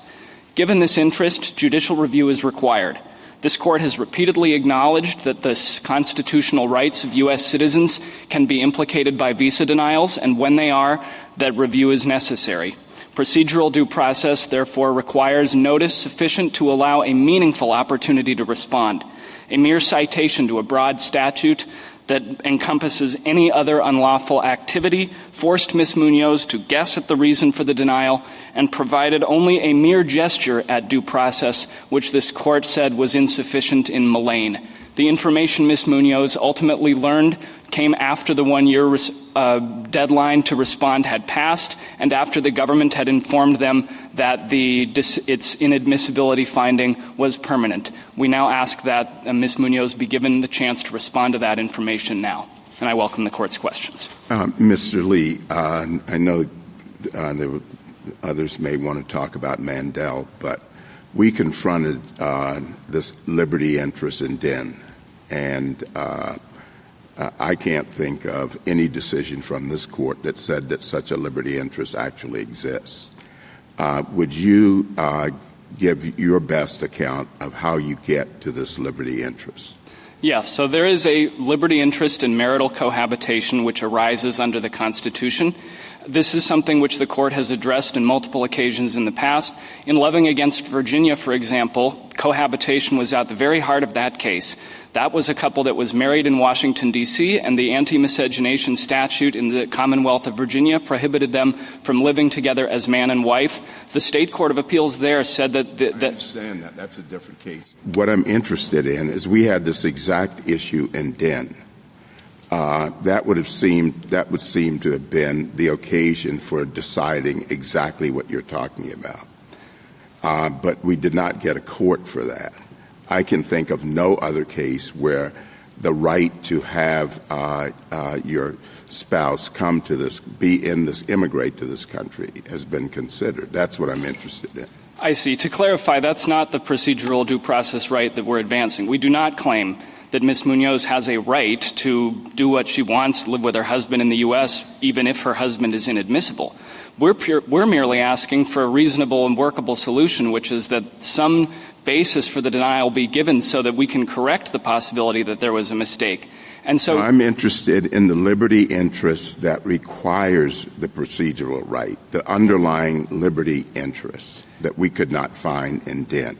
Given this interest, judicial review is required. This Court has repeatedly acknowledged that the constitutional rights of U.S. citizens can be implicated by visa denials, and when they are, that review is necessary. Procedural due process, therefore, requires notice sufficient to allow a meaningful opportunity to respond. A mere citation to a broad statute that encompasses any other unlawful activity forced Ms. Muñoz to guess at the reason for the denial and provided only a mere gesture at due process, which this Court said was insufficient in Mullane. The information Ms. Muñoz ultimately learned came after the one-year deadline to respond had passed and after the government had informed them that its inadmissibility finding was permanent. We now ask that Ms. Muñoz be given the chance to respond to that information now. And I welcome the Court's questions. Mr. Lee, I know others may want to talk about Mandel, but we confronted this liberty interest in Den, and I can't think of any decision from this Court that said that such a liberty interest actually exists. Would you give your best account of how you get to this liberty interest? Yes. So there is a liberty interest in marital cohabitation which arises under the Constitution. This is something which the court has addressed in multiple occasions in the past. In Loving against Virginia, for example, cohabitation was at the very heart of that case. That was a couple that was married in Washington, D.C., and the anti-miscegenation statute in the Commonwealth of Virginia prohibited them from living together as man and wife. The state court of appeals there said that... I understand that. That's a different case. What I'm interested in is we had this exact issue in Den. That would seem to have been the occasion for deciding exactly what you're talking about. But we did not get a court for that. I can think of no other case where the right to have your spouse come to this, immigrate to this country has been considered. That's what I'm interested in. I see. To clarify, that's not the procedural due process right that we're advancing. We do not claim that Ms. Munoz has a right to do what she wants, live with her husband in the U.S., even if her husband is inadmissible. We're merely asking for a reasonable and workable solution, which is that some basis for the denial be given so that we can correct the possibility that there was a mistake. And so I'm interested in the liberty interest that requires the procedural right, the underlying liberty interest that we could not find in Den.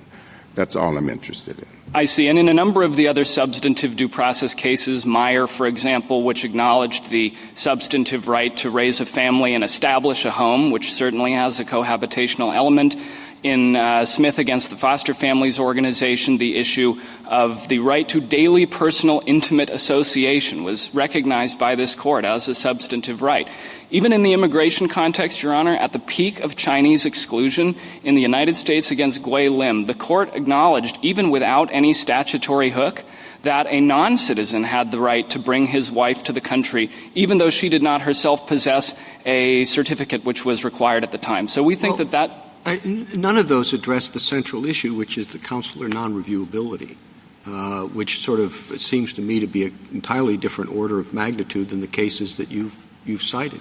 That's all I'm interested in. I see. And in a number of the other substantive due process cases, Meyer, for example, which acknowledged the substantive right to raise a family and establish a home, which certainly has a cohabitational element. In Smith against the Foster Families Organization, the issue of the right to daily personal intimate association was recognized by this court as a substantive right. Even in the immigration context, Your Honor, at the peak of Chinese exclusion in the United States against Gui Lim, the court acknowledged, even without any statutory hook, that a non-citizen had the right to bring his wife to the country, even though she did not herself possess a certificate which was required at the time. So we think none of those address the central issue, which is the consular non-reviewability, which sort of seems to me to be an entirely different order of magnitude than the cases that you've cited.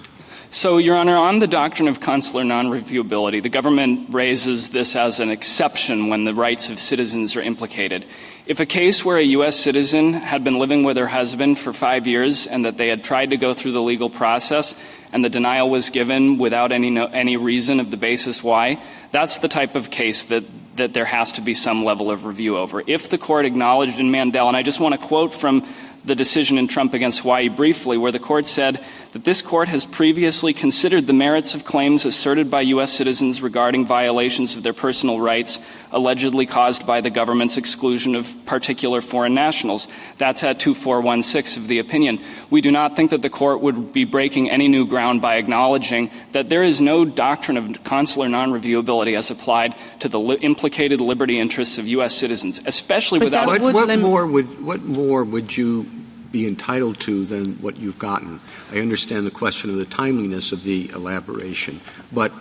So, Your Honor, on the doctrine of consular non-reviewability, the government raises this as an exception when the rights of citizens are implicated. If a case where a U.S. citizen had been living with her husband for 5 years and that they had tried to go through the legal process and the denial was given without any reason of the basis why, that's the type of case that there has to be some level of review over. If the court acknowledged in Mandel, and I just want to quote from the decision in Trump against Hawaii briefly, where the court said that this court has previously considered the merits of claims asserted by U.S. citizens regarding violations of their personal rights allegedly caused by the government's exclusion of particular foreign nationals. That's at 2416 of the opinion. We do not think that the court would be breaking any new ground by acknowledging that there is no doctrine of consular non-reviewability as applied to the implicated liberty interests of U.S. citizens, especially without... What more would you be entitled to than what you've gotten? I understand the question of the timeliness of the elaboration, but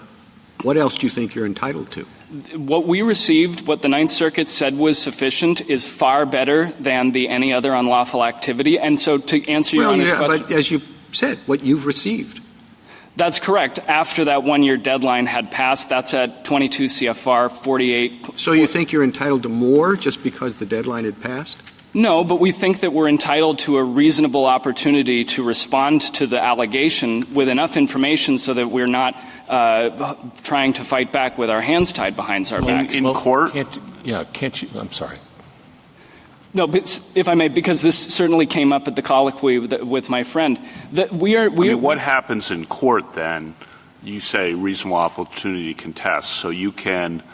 what else do you think you're entitled to? What we received, what the Ninth Circuit said was sufficient, is far better than any other unlawful activity. And so to answer your Honor's question... But as you said, what you've received. That's correct. After that one-year deadline had passed, that's at 22 CFR 48. So you think you're entitled to more just because the deadline had passed? No, but we think that we're entitled to a reasonable opportunity to respond to the allegation with enough information so that we're not trying to fight back with our hands tied behind our backs. In court? Can't you? I'm sorry. No, but if I may, because this certainly came up at the colloquy with my friend. What happens in court then? You say reasonable opportunity to contest, so you can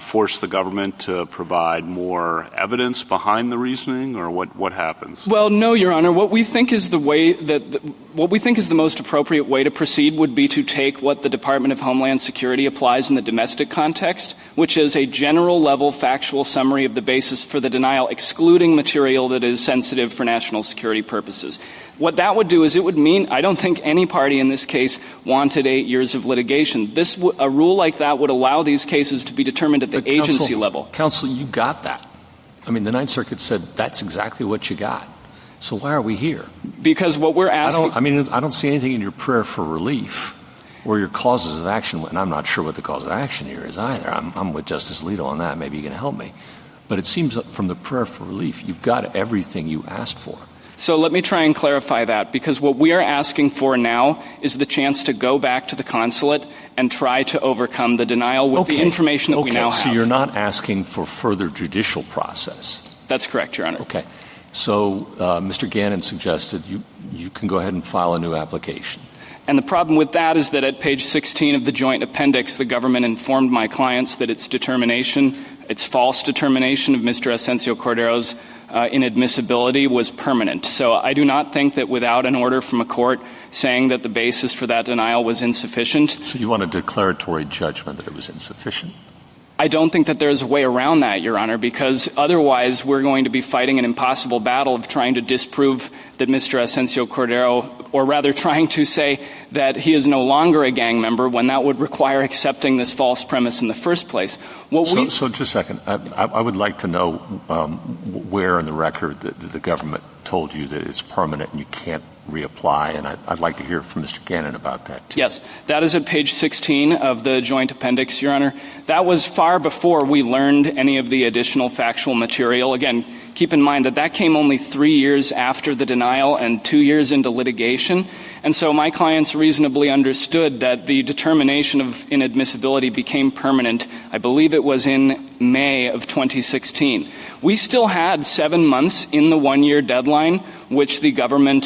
force the government to provide more evidence behind the reasoning, or what happens? Well, no, Your Honor. What we think is the most appropriate way to proceed would be to take what the Department of Homeland Security applies in the domestic context, which is a general level factual summary of the basis for the denial, excluding material that is sensitive for national security purposes. What that would do is it would mean I don't think any party in this case wanted 8 years of litigation. A rule like that would allow these cases to be determined at the agency level. Counsel, you got that. I mean, the Ninth Circuit said that's exactly what you got. So why are we here? Because what we're asking... I don't see anything in your prayer for relief or your causes of action, and I'm not sure what the cause of action here is either. I'm with Justice Alito on that. Maybe you can help me. But it seems from the prayer for relief, you've got everything you asked for. So let me try and clarify that, because what we are asking for now is the chance to go back to the consulate and try to overcome the denial with the information that we now have. So you're not asking for further judicial process? That's correct, Your Honor. Okay. So Mr. Gannon suggested you can go ahead and file a new application. And the problem with that is that at page 16 of the joint appendix, the government informed my clients that its false determination of Mr. Asencio-Cordero's inadmissibility was permanent. So I do not think that without an order from a court saying that the basis for that denial was insufficient. So you want a declaratory judgment that it was insufficient? I don't think that there's a way around that, Your Honor, because otherwise we're going to be fighting an impossible battle of trying to disprove that Mr. Asencio-Cordero, or rather trying to say that he is no longer a gang member when that would require accepting this false premise in the first place. So just a second. I would like to know where in the record that the government told you that it's permanent and you can't reapply, and I'd like to hear from Mr. Gannon about that, too. Yes, that is at page 16 of the joint appendix, Your Honor. That was far before we learned any of the additional factual material. Again, keep in mind that came only 3 years after the denial and 2 years into litigation. And so my clients reasonably understood that the determination of inadmissibility became permanent. I believe it was in May of 2016. We still had 7 months in the 1-year deadline, which the government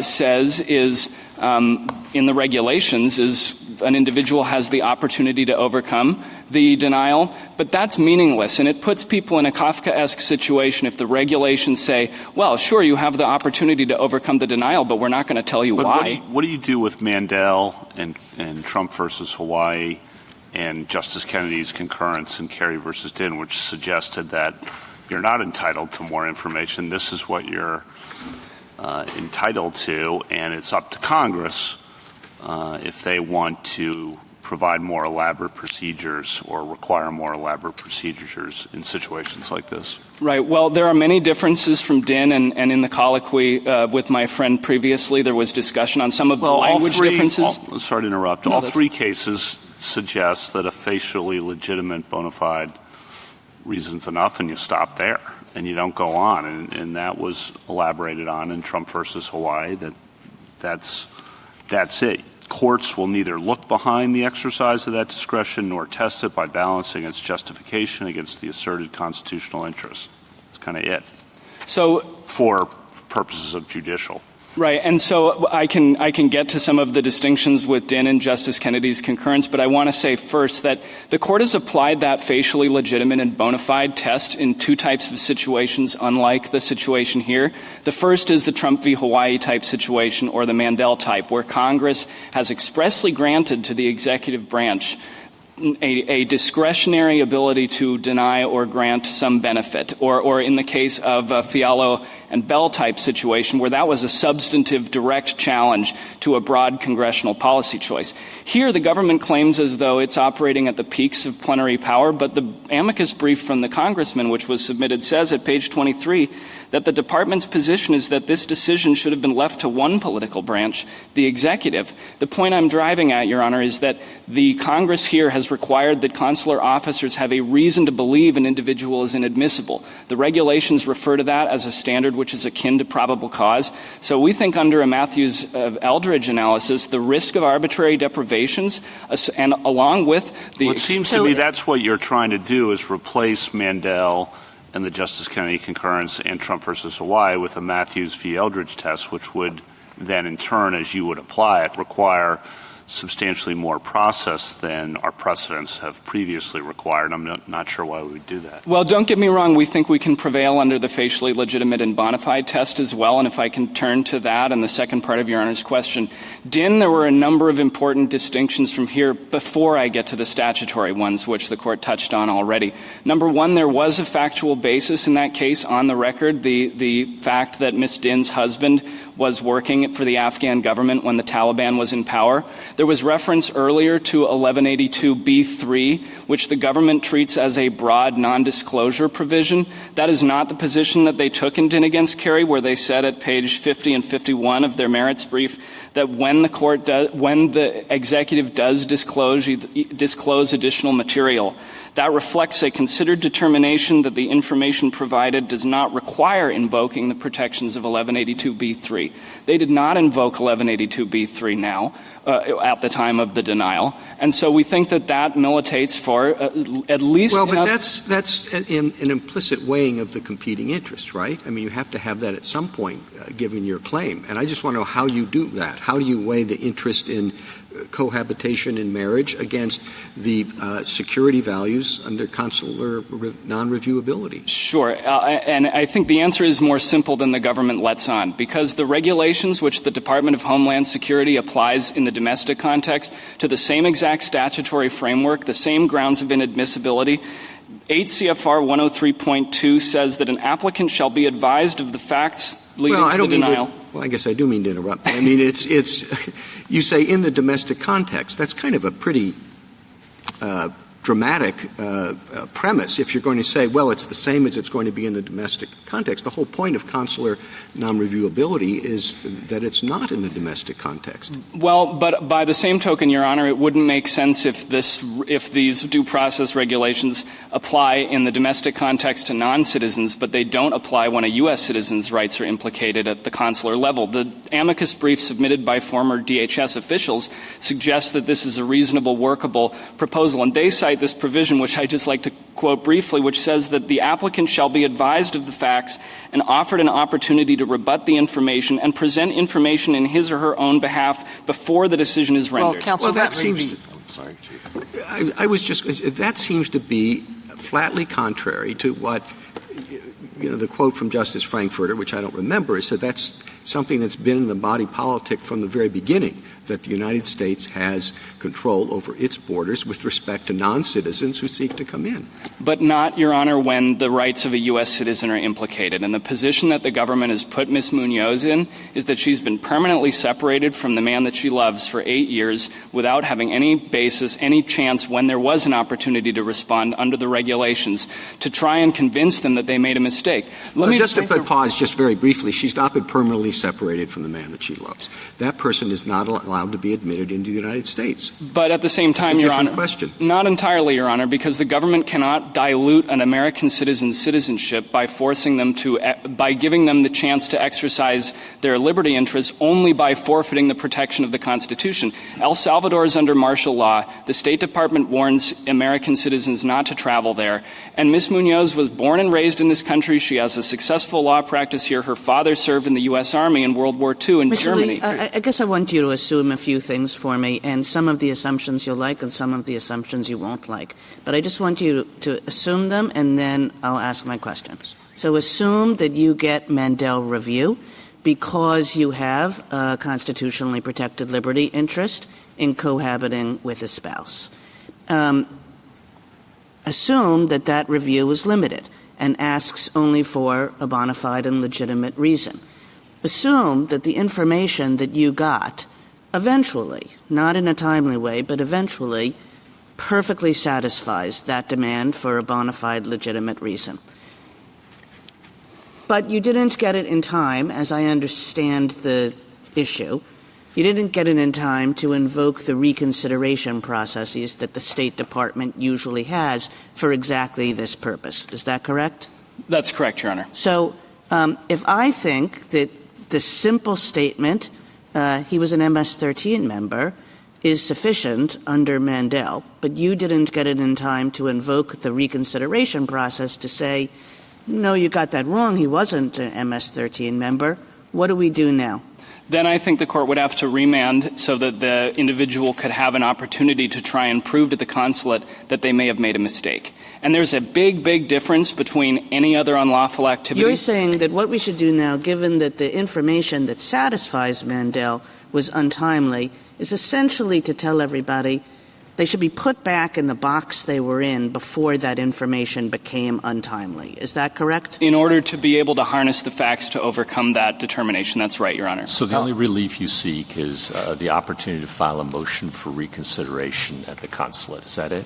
says is in the regulations is an individual has the opportunity to overcome the denial, but that's meaningless, and it puts people in a Kafkaesque situation if the regulations say, well, sure, you have the opportunity to overcome the denial, but we're not going to tell you why. What do you do with Mandel and Trump versus Hawaii and Justice Kennedy's concurrence in Kerry versus Din, which suggested that you're not entitled to more information, this is what you're entitled to, and it's up to Congress if they want to provide more elaborate procedures or require more elaborate procedures in situations like this? Right. Well, there are many differences from Din, and in the colloquy with my friend previously, there was discussion on some of the language differences. Sorry to interrupt. All three cases suggest that a facially legitimate bona fide reason's enough, and you stop there, and you don't go on. And that was elaborated on in Trump versus Hawaii, that's it. Courts will neither look behind the exercise of that discretion nor test it by balancing its justification against the asserted constitutional interest. That's kind of it. So, for purposes of judicial. Right, and so I can get to some of the distinctions with Din and Justice Kennedy's concurrence, but I want to say first that the court has applied that facially legitimate and bona fide test in two types of situations, unlike the situation here. The first is the Trump v. Hawaii type situation, or the Mandel type, where Congress has expressly granted to the executive branch a discretionary ability to deny or grant some benefit, or in the case of Fialo and Bell type situation, where that was a substantive direct challenge to a broad congressional policy choice. Here, the government claims as though it's operating at the peaks of plenary power, but the amicus brief from the congressman, which was submitted, says at page 23 that the department's position is that this decision should have been left to one political branch, the executive. The point I'm driving at, Your Honor, is that the Congress here has required that consular officers have a reason to believe an individual is inadmissible. The regulations refer to that as a standard which is akin to probable cause. So we think under a Matthews-Eldridge analysis, the risk of arbitrary deprivations, and along with the... Well, it seems to me that's what you're trying to do, is replace Mandel and the Justice Kennedy concurrence and Trump versus Hawaii with a Matthews v. Eldridge test, which would then in turn, as you would apply it, require substantially more process than our precedents have previously required. I'm not sure why we would do that. Well, don't get me wrong. We think we can prevail under the facially legitimate and bona fide test as well. And if I can turn to that and the second part of Your Honor's question. Din, there were a number of important distinctions from here before I get to the statutory ones, which the court touched on already. Number one, there was a factual basis in that case on the record. The fact that Ms. Din's husband was working for the Afghan government when the Taliban was in power. There was reference earlier to 1182b3, which the government treats as a broad non-disclosure provision. That is not the position that they took in Din against Kerry, where they said at page 50 and 51 of their merits brief that when the executive does disclose additional material, that reflects a considered determination that the information provided does not require invoking the protections of 1182b3. They did not invoke 1182b3 now at the time of the denial, and so we think that militates for at least. Well, but that's an implicit weighing of the competing interests, right? I mean, you have to have that at some point, given your claim. And I just want to know how you do that. How do you weigh the interest in cohabitation in marriage against the security values under consular non-reviewability? Sure. And I think the answer is more simple than the government lets on, because the regulations which the Department of Homeland Security applies in the domestic context to the same exact statutory framework, the same grounds of inadmissibility. 8 CFR 103.2 says that an applicant shall be advised of the facts leading to the denial. Well, I guess I do mean to interrupt. I mean, it's you say in the domestic context. That's kind of a pretty dramatic premise if you're going to say, well, it's the same as it's going to be in the domestic context. The whole point of consular non-reviewability is that it's not in the domestic context. Well, but by the same token, Your Honor, it wouldn't make sense if these due process regulations apply in the domestic context to non-citizens, but they don't apply when a U.S. citizen's rights are implicated at the consular level. The amicus brief submitted by former DHS officials suggests that this is a reasonable, workable proposal, and they cite this provision, which I just like to quote briefly, which says that the applicant shall be advised of the facts and offered an opportunity to rebut the information and present information in his or her own behalf before the decision is rendered. Well, counsel, that seems that seems to be flatly contrary to what the quote from Justice Frankfurter, which I don't remember, is that that's something that's been in the body politic from the very beginning, that the United States has control over its borders with respect to non-citizens who seek to come in. But not, Your Honor, when the rights of a U.S. citizen are implicated. And the position that the government has put Ms. Munoz in is that she's been permanently separated from the man that she loves for 8 years without having any basis, any chance when there was an opportunity to respond under the regulations to try and convince them that they made a mistake. Just to pause just very briefly, she's not been permanently separated from the man that she loves. That person is not allowed to be admitted into the United States. But at the same time, Your Honor, question. Not entirely, Your Honor, because the government cannot dilute an American citizen's citizenship by forcing them by giving them the chance to exercise their liberty interests only by forfeiting the protection of the Constitution. El Salvador is under martial law. The State Department warns American citizens not to travel there. And Ms. Munoz was born and raised in this country. She has a successful law practice here. Her father served in the U.S. Army in World War II in Germany. Lee, I guess I want you to assume a few things for me, and some of the assumptions you'll like and some of the assumptions you won't like. But I just want you to assume them, and then I'll ask my questions. So assume that you get Mandel review because you have a constitutionally protected liberty interest in cohabiting with a spouse. Assume that review is limited and asks only for a bona fide and legitimate reason. Assume that the information that you got eventually, not in a timely way, but eventually perfectly satisfies that demand for a bona fide legitimate reason. But you didn't get it in time, as I understand the issue. You didn't get it in time to invoke the reconsideration processes that the State Department usually has for exactly this purpose. Is that correct? That's correct, Your Honor. So if I think that the simple statement, he was an MS-13 member, is sufficient under Mandel, but you didn't get it in time to invoke the reconsideration process to say, no, you got that wrong, he wasn't an MS-13 member, what do we do now? Then I think the court would have to remand so that the individual could have an opportunity to try and prove to the consulate that they may have made a mistake. And there's a big, big difference between any other unlawful activity. You're saying that what we should do now, given that the information that satisfies Mandel was untimely, is essentially to tell everybody, They should be put back in the box they were in before that information became untimely. Is that correct? In order to be able to harness the facts to overcome that determination. That's right, Your Honor. So the only relief you seek is the opportunity to file a motion for reconsideration at the consulate. Is that it?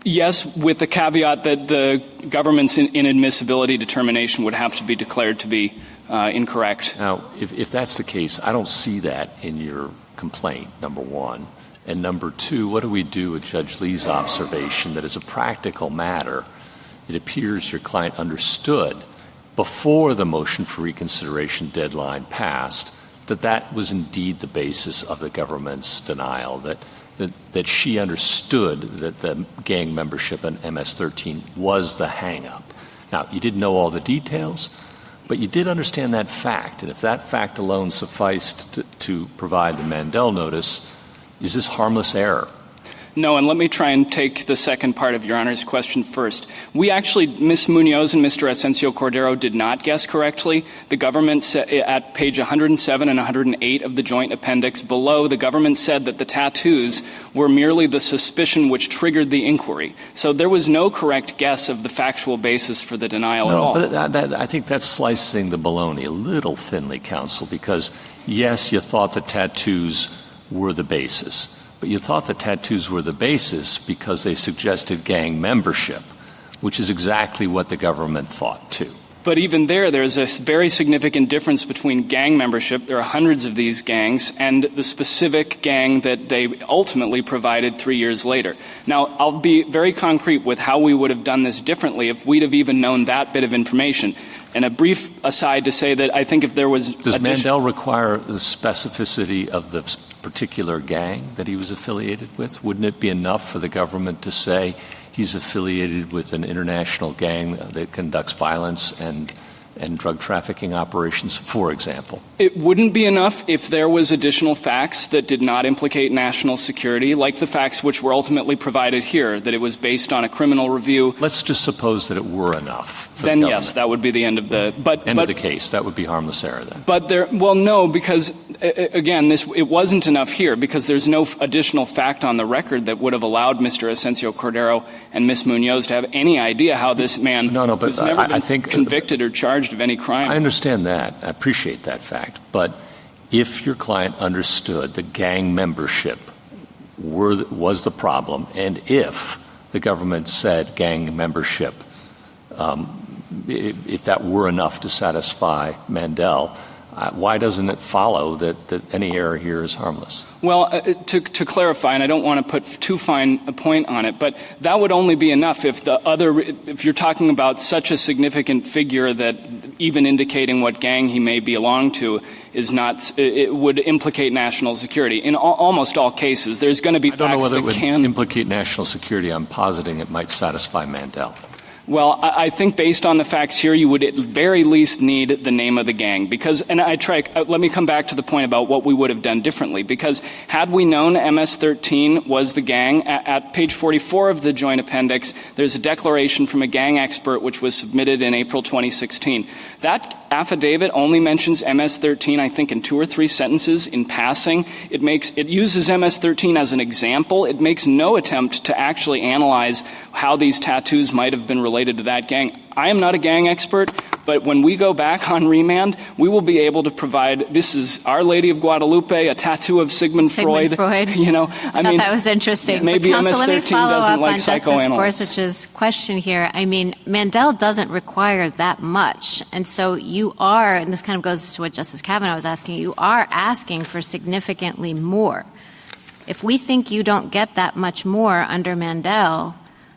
Yes, with the caveat that the government's inadmissibility determination would have to be declared to be incorrect. Now, if that's the case, I don't see that in your complaint, number one. And number two, what do we do with Judge Lee's observation that as a practical matter, it appears your client understood before the motion for reconsideration deadline passed that was indeed the basis of the government's denial, that she understood that the gang membership in MS-13 was the hang-up. Now, you didn't know all the details, but you did understand that fact. And if that fact alone sufficed to provide the Mandel notice, is this harmless error? No, and let me try and take the second part of Your Honor's question first. We actually, Ms. Munoz and Mr. Asencio-Cordero did not guess correctly. The government said, at page 107 and 108 of the joint appendix below, the government said that the tattoos were merely the suspicion which triggered the inquiry. So there was no correct guess of the factual basis for the denial at all. But I think that's slicing the bologna a little thinly, counsel, because yes, you thought the tattoos were the basis. But you thought the tattoos were the basis because they suggested gang membership, which is exactly what the government thought, too. But even there's a very significant difference between gang membership, there are hundreds of these gangs, and the specific gang that they ultimately provided 3 years later. Now, I'll be very concrete with how we would have done this differently if we'd have even known that bit of information. And a brief aside to say that I think if there was... Does Mandel require the specificity of the particular gang that he was affiliated with? Wouldn't it be enough for the government to say he's affiliated with an international gang that conducts violence and drug trafficking operations, for example? It wouldn't be enough if there was additional facts that did not implicate national security, like the facts which were ultimately provided here, that it was based on a criminal review. Let's just suppose that it were enough. Then yes, that would be the end of the... End of the case. That would be harmless error then. But no, because, again, it wasn't enough here because there's no additional fact on the record that would have allowed Mr. Asencio-Cordero and Ms. Munoz to have any idea how this man was never been convicted or charged of any crime. I understand that. I appreciate that fact. But if your client understood that gang membership was the problem, and if the government said gang membership, if that were enough to satisfy Mandel, why doesn't it follow that any error here is harmless? Well, to clarify, and I don't want to put too fine a point on it, but that would only be enough if if you're talking about such a significant figure that even indicating what gang he may belong to is not, it would implicate national security. In almost all cases, there's going to be facts that can... I don't know whether it would implicate national security. I'm positing it might satisfy Mandel. Well, I think based on the facts here, you would at very least need the name of the gang. Let me come back to the point about what we would have done differently. Because had we known MS-13 was the gang, at page 44 of the joint appendix, there's a declaration from a gang expert which was submitted in April 2016. That affidavit only mentions MS-13, I think, in 2 or 3 sentences in passing. It uses MS-13 as an example. It makes no attempt to actually analyze how these tattoos might have been related to that gang. I am not a gang expert, but when we go back on remand, we will be able to provide, this is Our Lady of Guadalupe, a tattoo of Sigmund Freud. You know, I mean, that was interesting. Maybe Counsel, MS-13 let me follow doesn't up like on Justice psychoanalysts. Gorsuch's question here. I mean, Mandel doesn't require that much. And so you are, and this kind of goes to what Justice Kavanaugh was asking, you are asking for significantly more. If we think you don't get that much more under Mandel,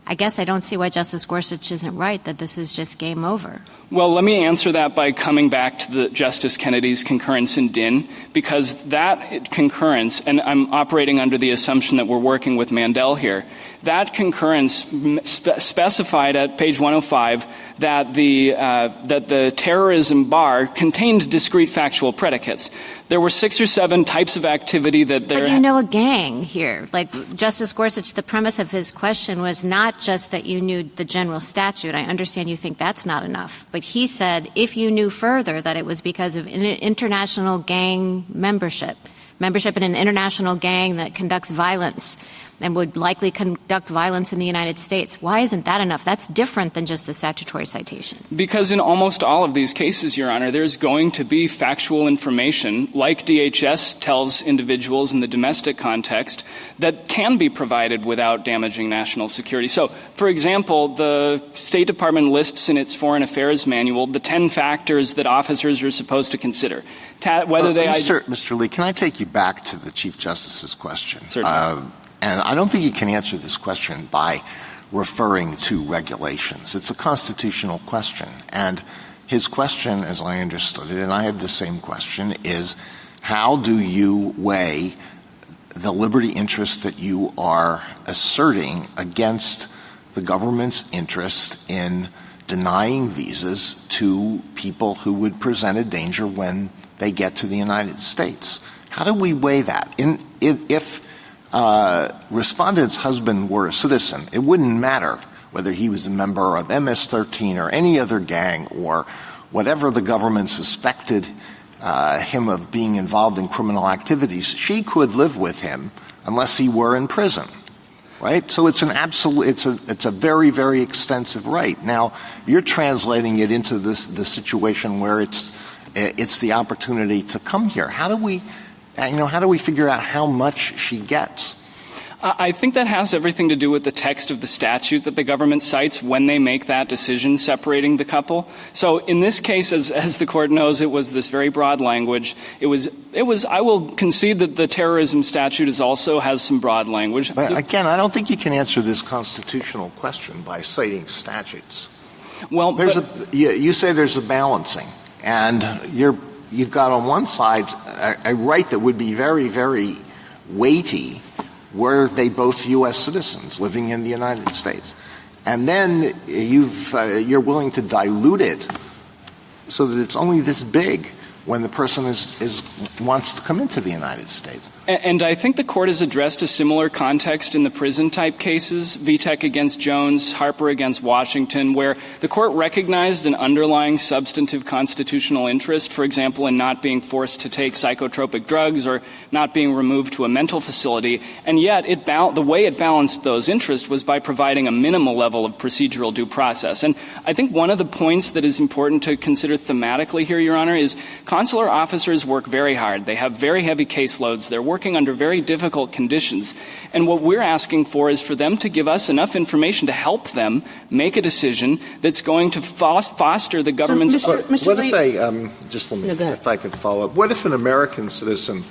I guess I don't see why Justice Gorsuch isn't right, that this is just game over. Well, let me answer that by coming back to the Justice Kennedy's concurrence in Dinh, because that concurrence, and I'm operating under the assumption that we're working with Mandel here, that concurrence specified at page 105 that the terrorism bar contained discrete factual predicates. There were 6 or 7 types of activity that there... But you know a gang here. Like Justice Gorsuch, the premise of his question was not just that you knew the general statute. I understand you think that's not enough. But he said if you knew further that it was because of international gang membership, membership in an international gang that conducts violence and would likely conduct violence in the United States. Why isn't that enough? That's different than just the statutory citation. Because in almost all of these cases, Your Honor, there's going to be factual information, like DHS tells individuals in the domestic context, that can be provided without damaging national security. So, for example, the State Department lists in its Foreign Affairs Manual the 10 factors that officers are supposed to consider. Whether they Mr. Lee, can I take you back to the Chief Justice's question? Certainly. And I don't think you can answer this question by referring to regulations. It's a constitutional question. And his question, as I understood it, and I have the same question, is how do you weigh the liberty interest that you are asserting against the government's interest in denying visas to people who would present a danger when they get to the United States? How do we weigh that? If respondent's husband were a citizen, it wouldn't matter whether he was a member of MS-13 or any other gang or whatever the government suspected him of being involved in criminal activities. She could live with him unless he were in prison, right? So it's it's a very, very extensive right. Now, you're translating it into the situation where it's the opportunity to come here. How do we figure out how much she gets? I think that has everything to do with the text of the statute that the government cites when they make that decision separating the couple. So in this case, as the court knows, it was this very broad language. It was. I will concede that the terrorism statute also has some broad language. But again, I don't think you can answer this constitutional question by citing statutes. Well, you say there's a balancing, and you've got on one side a right that would be very, very weighty were they both U.S. citizens living in the United States. And then you're willing to dilute it so that it's only this big when the person wants to come into the United States. And I think the court has addressed a similar context in the prison-type cases, VTEC against Jones, Harper against Washington, where the court recognized an underlying substantive constitutional interest, for example, in not being forced to take psychotropic drugs or not being removed to a mental facility, and yet the way it balanced those interests was by providing a minimal level of procedural due process. And I think one of the points that is important to consider thematically here, Your Honor, is consular officers work very hard. They have very heavy caseloads. They're working under very difficult conditions. And what we're asking for is for them to give us enough information to help them make a decision that's going to foster the government's... So, what if they, just let me, if I could follow up, what if an American citizen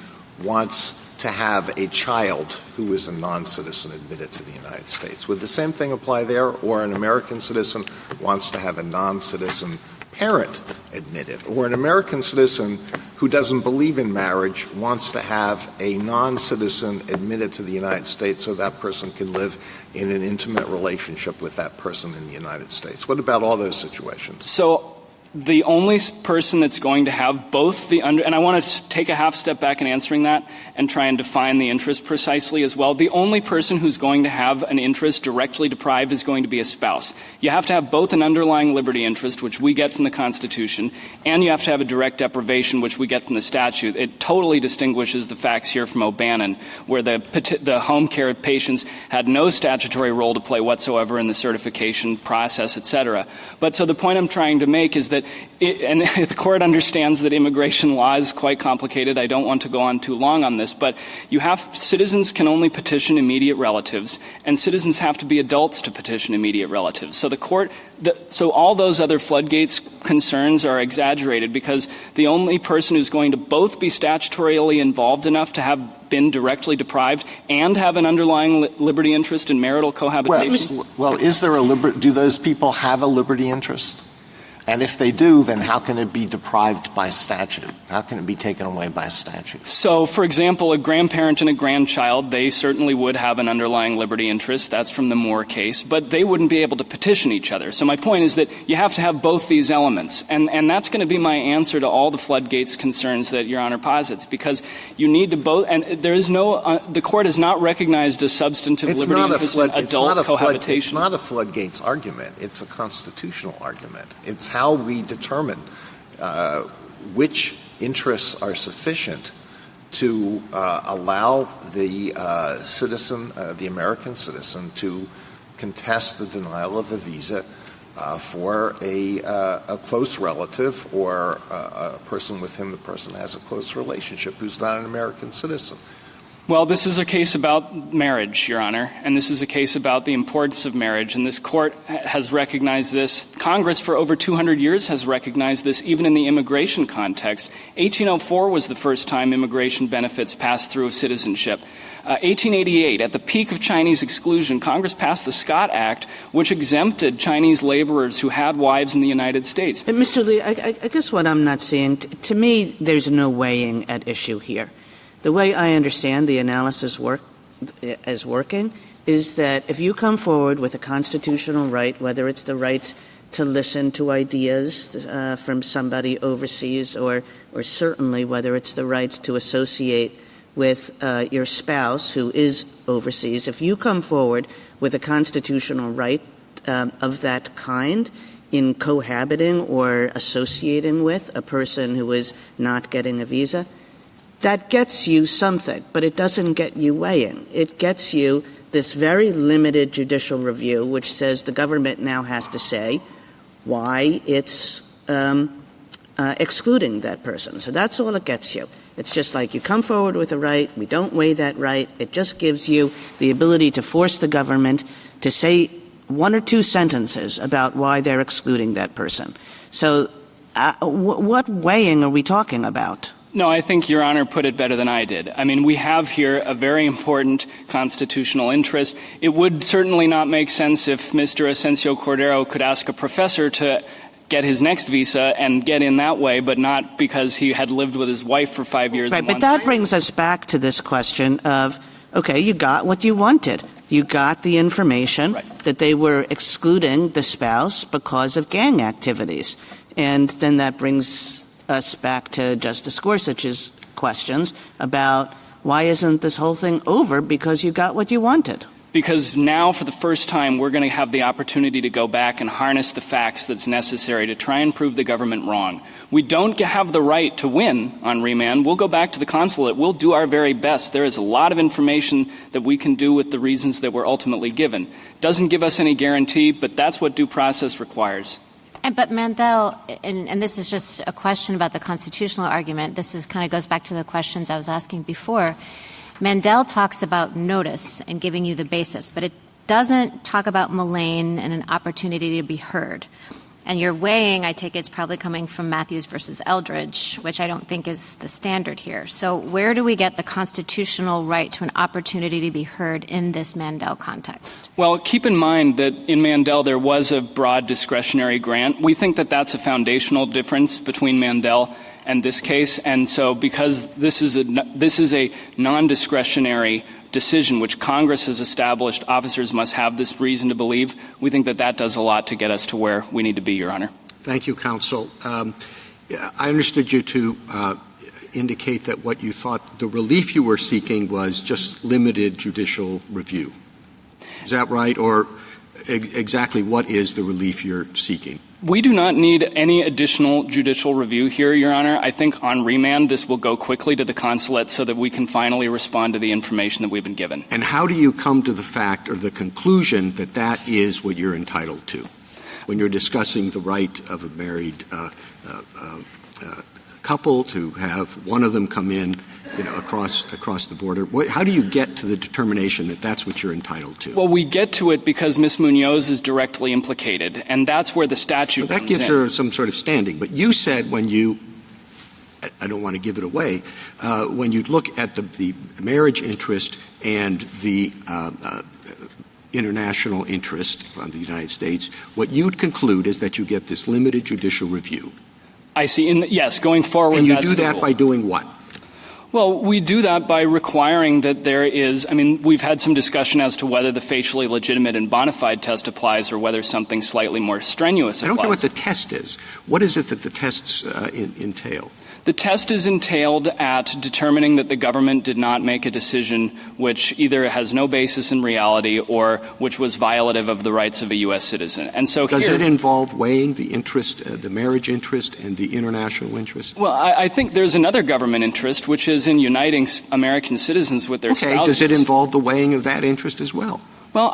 wants to have a child who is a non-citizen admitted to the United States? Would the same thing apply there? Or an American citizen wants to have a non-citizen parent admitted, or an American citizen who doesn't believe in marriage wants to have a non-citizen admitted to the United States so that person can live in an intimate relationship with that person in the United States. What about all those situations? So the only person that's going to have both and I want to take a half step back in answering that and try and define the interest precisely as well. The only person who's going to have an interest directly deprived is going to be a spouse. You have to have both an underlying liberty interest, which we get from the Constitution, and you have to have a direct deprivation, which we get from the statute. It totally distinguishes the facts here from O'Bannon, where the home care patients had no statutory role to play whatsoever in the certification process, et cetera. But so the point I'm trying to make is that and the court understands that immigration law is quite complicated. I don't want to go on too long on this, but citizens can only petition immediate relatives, and citizens have to be adults to petition immediate relatives. So so all those other floodgates concerns are exaggerated because the only person who's going to both be statutorily involved enough to have been directly deprived and have an underlying liberty interest in marital cohabitation. Well, is there do those people have a liberty interest? And if they do, then how can it be deprived by statute? How can it be taken away by statute? So, for example, a grandparent and a grandchild, they certainly would have an underlying liberty interest. That's from the Moore case. But they wouldn't be able to petition each other. So my point is that you have to have both these elements. And that's going to be my answer to all the floodgates concerns that Your Honor posits, because you need to both – and there is no the court has not recognized a substantive liberty interest in adult cohabitation. It's not a floodgates argument. It's a constitutional argument. It's how we determine which interests are sufficient to allow the citizen, the American citizen, to contest the denial of a visa for a close relative or a person with whom the person has a close relationship who's not an American citizen. Well, this is a case about marriage, Your Honor, and this is a case about the importance of marriage, and this court has recognized this. Congress for over 200 years has recognized this, even in the immigration context. 1804 was the first time immigration benefits passed through citizenship. 1888, at the peak of Chinese exclusion, Congress passed the Scott Act, which exempted Chinese laborers who had wives in the United States. But Mr. Lee, I guess what I'm not seeing, to me, there's no weighing at issue here. The way I understand the analysis as working is that if you come forward with a constitutional right, whether it's the right to listen to ideas from somebody overseas or certainly whether it's the right to associate with your spouse who is overseas, if you come forward with a constitutional right of that kind in cohabiting or associating with a person who is not getting a visa, that gets you something, but it doesn't get you weighing. It gets you this very limited judicial review, which says the government now has to say why it's excluding that person. So that's all it gets you. It's just like you come forward with a right, we don't weigh that right. It just gives you the ability to force the government to say one or two sentences about why they're excluding that person. So what weighing are we talking about? No, I think Your Honor put it better than I did. I mean, we have here a very important constitutional interest. It would certainly not make sense if Mr. Asencio-Cordero could ask a professor to get his next visa and get in that way, but not because he had lived with his wife for 5 years. Right, but that brings us back to this question of, okay, you got what you wanted. You got the information that they were excluding the spouse because of gang activities. And then that brings us back to Justice Gorsuch's questions about why isn't this whole thing over because you got what you wanted? Because now, for the first time, we're going to have the opportunity to go back and harness the facts that's necessary to try and prove the government wrong. We don't have the right to win on remand. We'll go back to the consulate. We'll do our very best. There is a lot of information that we can do with the reasons that were ultimately given. Doesn't give us any guarantee, but that's what due process requires. But Mandel, and this is just a question about the constitutional argument. This is kind of goes back to the questions I was asking before. Mandel talks about notice and giving you the basis, but it doesn't talk about Mullane and an opportunity to be heard. And your weighing, I take it's probably coming from Matthews versus Eldridge, which I don't think is the standard here. So where do we get the constitutional right to an opportunity to be heard in this Mandel context? Well, keep in mind that in Mandel there was a broad discretionary grant. We think that that's a foundational difference between Mandel and this case. And so because this is a non-discretionary decision which Congress has established, officers must have this reason to believe. We think that that does a lot to get us to where we need to be, Your Honor. Thank you, counsel. I understood you to indicate that what you thought the relief you were seeking was just limited judicial review. Is that right? Or exactly what is the relief you're seeking? We do not need any additional judicial review here, Your Honor. I think on remand this will go quickly to the consulate so that we can finally respond to the information that we've been given. And how do you come to the fact or the conclusion that that is what you're entitled to when you're discussing the right of a married couple to have one of them come in, across the border? How do you get to the determination that that's what you're entitled to? Well, we get to it because Ms. Munoz is directly implicated, and that's where the statute comes in. That gives her some sort of standing. But you said when you – I don't want to give it away – when you look at the marriage interest and the international interest of the United States, what you'd conclude is that you get this limited judicial review. I see. Yes, going forward, and you that's do the that rule. by doing what? Well, we do that by requiring that there is – we've had some discussion as to whether the facially legitimate and bona fide test applies or whether something slightly more strenuous applies. I don't care what the test is. What is it that the tests entail? The test is entailed at determining that the government did not make a decision which either has no basis in reality or which was violative of the rights of a U.S. citizen. And so does it involve weighing the interest, the marriage interest and the international interest? Well, I think there's another government interest, which is in uniting American citizens with their spouses. Does it involve the weighing of that interest as well? Well,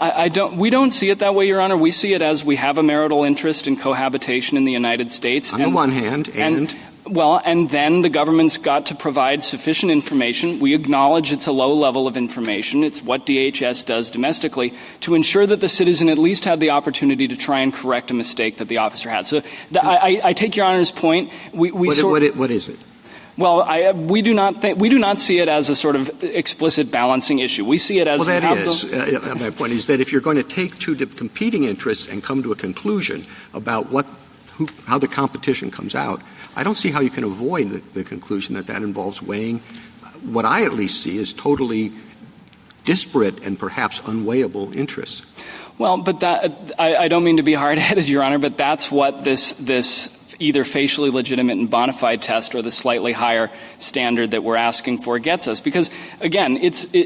we don't see it that way, Your Honor. We see it as we have a marital interest in cohabitation in the United States. On the one hand, and then the government's got to provide sufficient information. We acknowledge it's a low level of information. It's what DHS does domestically to ensure that the citizen at least had the opportunity to try and correct a mistake that the officer had. So I take Your Honor's point. What is it? Well, we do not see it as a sort of explicit balancing issue. We see it as my point is that if you're going to take two competing interests and come to a conclusion about how the competition comes out, I don't see how you can avoid the conclusion that involves weighing what I at least see as totally disparate and perhaps unweighable interests. Well, but I don't mean to be hard-headed, Your Honor, but that's what this either facially legitimate and bona fide test or the slightly higher standard that we're asking for gets us. Because, again,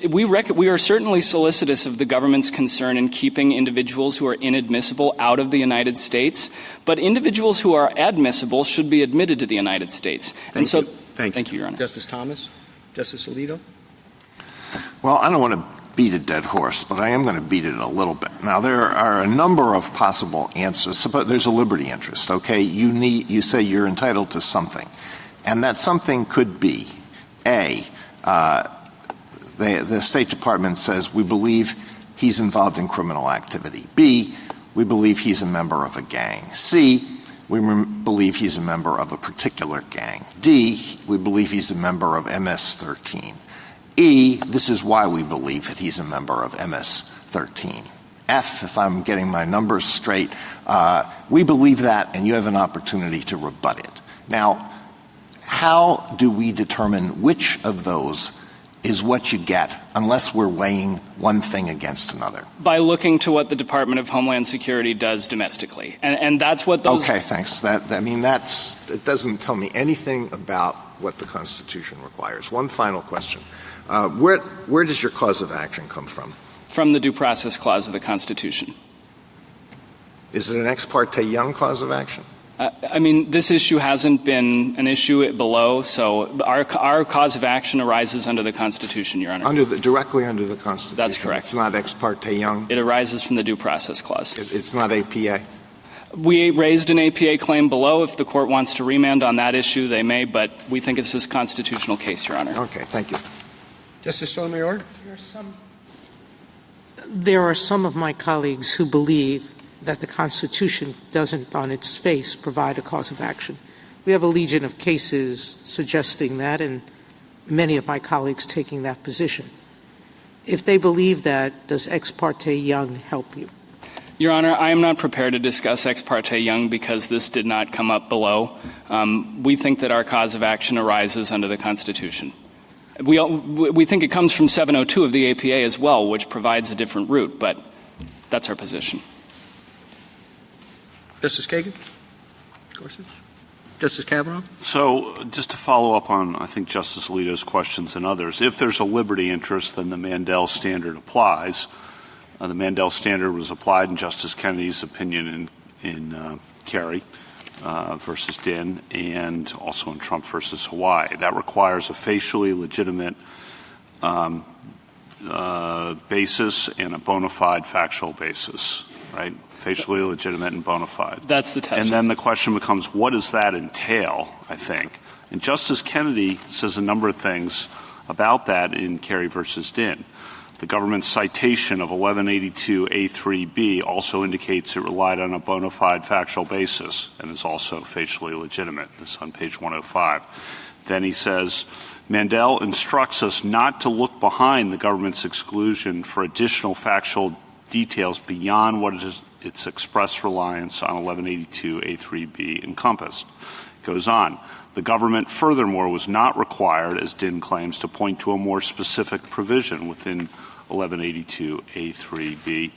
we are certainly solicitous of the government's concern in keeping individuals who are inadmissible out of the United States, but individuals who are admissible should be admitted to the United States. Thank you, Your Honor. Justice Thomas? Justice Alito? Well, I don't want to beat a dead horse, but I am going to beat it a little bit. Now, there are a number of possible answers. Suppose there's a liberty interest, okay? You say you're entitled to something. And that something could be, A, the State Department says we believe he's involved in criminal activity. B, we believe he's a member of a gang. C, we believe he's a member of a particular gang. D, we believe he's a member of MS-13. E, this is why we believe that he's a member of MS-13. F, if I'm getting my numbers straight, we believe that, and you have an opportunity to rebut it. Now, how do we determine which of those is what you get unless we're weighing one thing against another? By looking to what the Department of Homeland Security does domestically. And that's what those... Okay, thanks. It doesn't tell me anything about what the Constitution requires. One final question. Where does your cause of action come from? From the Due Process Clause of the Constitution. Is it an ex parte Young cause of action? This issue hasn't been an issue below, so our cause of action arises under the Constitution, Your Honor. Directly under the Constitution? That's correct. It's not ex parte Young? It arises from the Due Process Clause. It's not APA? We raised an APA claim below. If the Court wants to remand on that issue, they may, but we think it's this constitutional case, Your Honor. Okay, thank you. Justice Sotomayor? There are some of my colleagues who believe that the Constitution doesn't, on its face, provide a cause of action. We have a legion of cases suggesting that, and many of my colleagues taking that position. If they believe that, does ex parte Young help you? Your Honor, I am not prepared to discuss ex parte Young because this did not come up below. We think that our cause of action arises under the Constitution. We think it comes from 702 of the APA as well, which provides a different route, but that's our position. Justice Kagan? Gorsuch? Justice Kavanaugh? So just to follow up on, I think, Justice Alito's questions and others, if there's a liberty interest, then the Mandel standard applies. The Mandel standard was applied in Justice Kennedy's opinion in Kerry versus Dinn, and also in Trump versus Hawaii. That requires a facially legitimate basis and a bona fide factual basis, right? Facially legitimate and bona fide. That's the test. And then the question becomes, what does that entail, I think? And Justice Kennedy says a number of things about that in Kerry versus Dinn. The government's citation of 1182A3B also indicates it relied on a bona fide factual basis and is also facially legitimate. This is on page 105. Then he says, Mandel instructs us not to look behind the government's exclusion for additional factual details beyond what its express reliance on 1182A3B encompassed. Goes on. The government, furthermore, was not required, as Dinn claims, to point to a more specific provision within 1182A3B,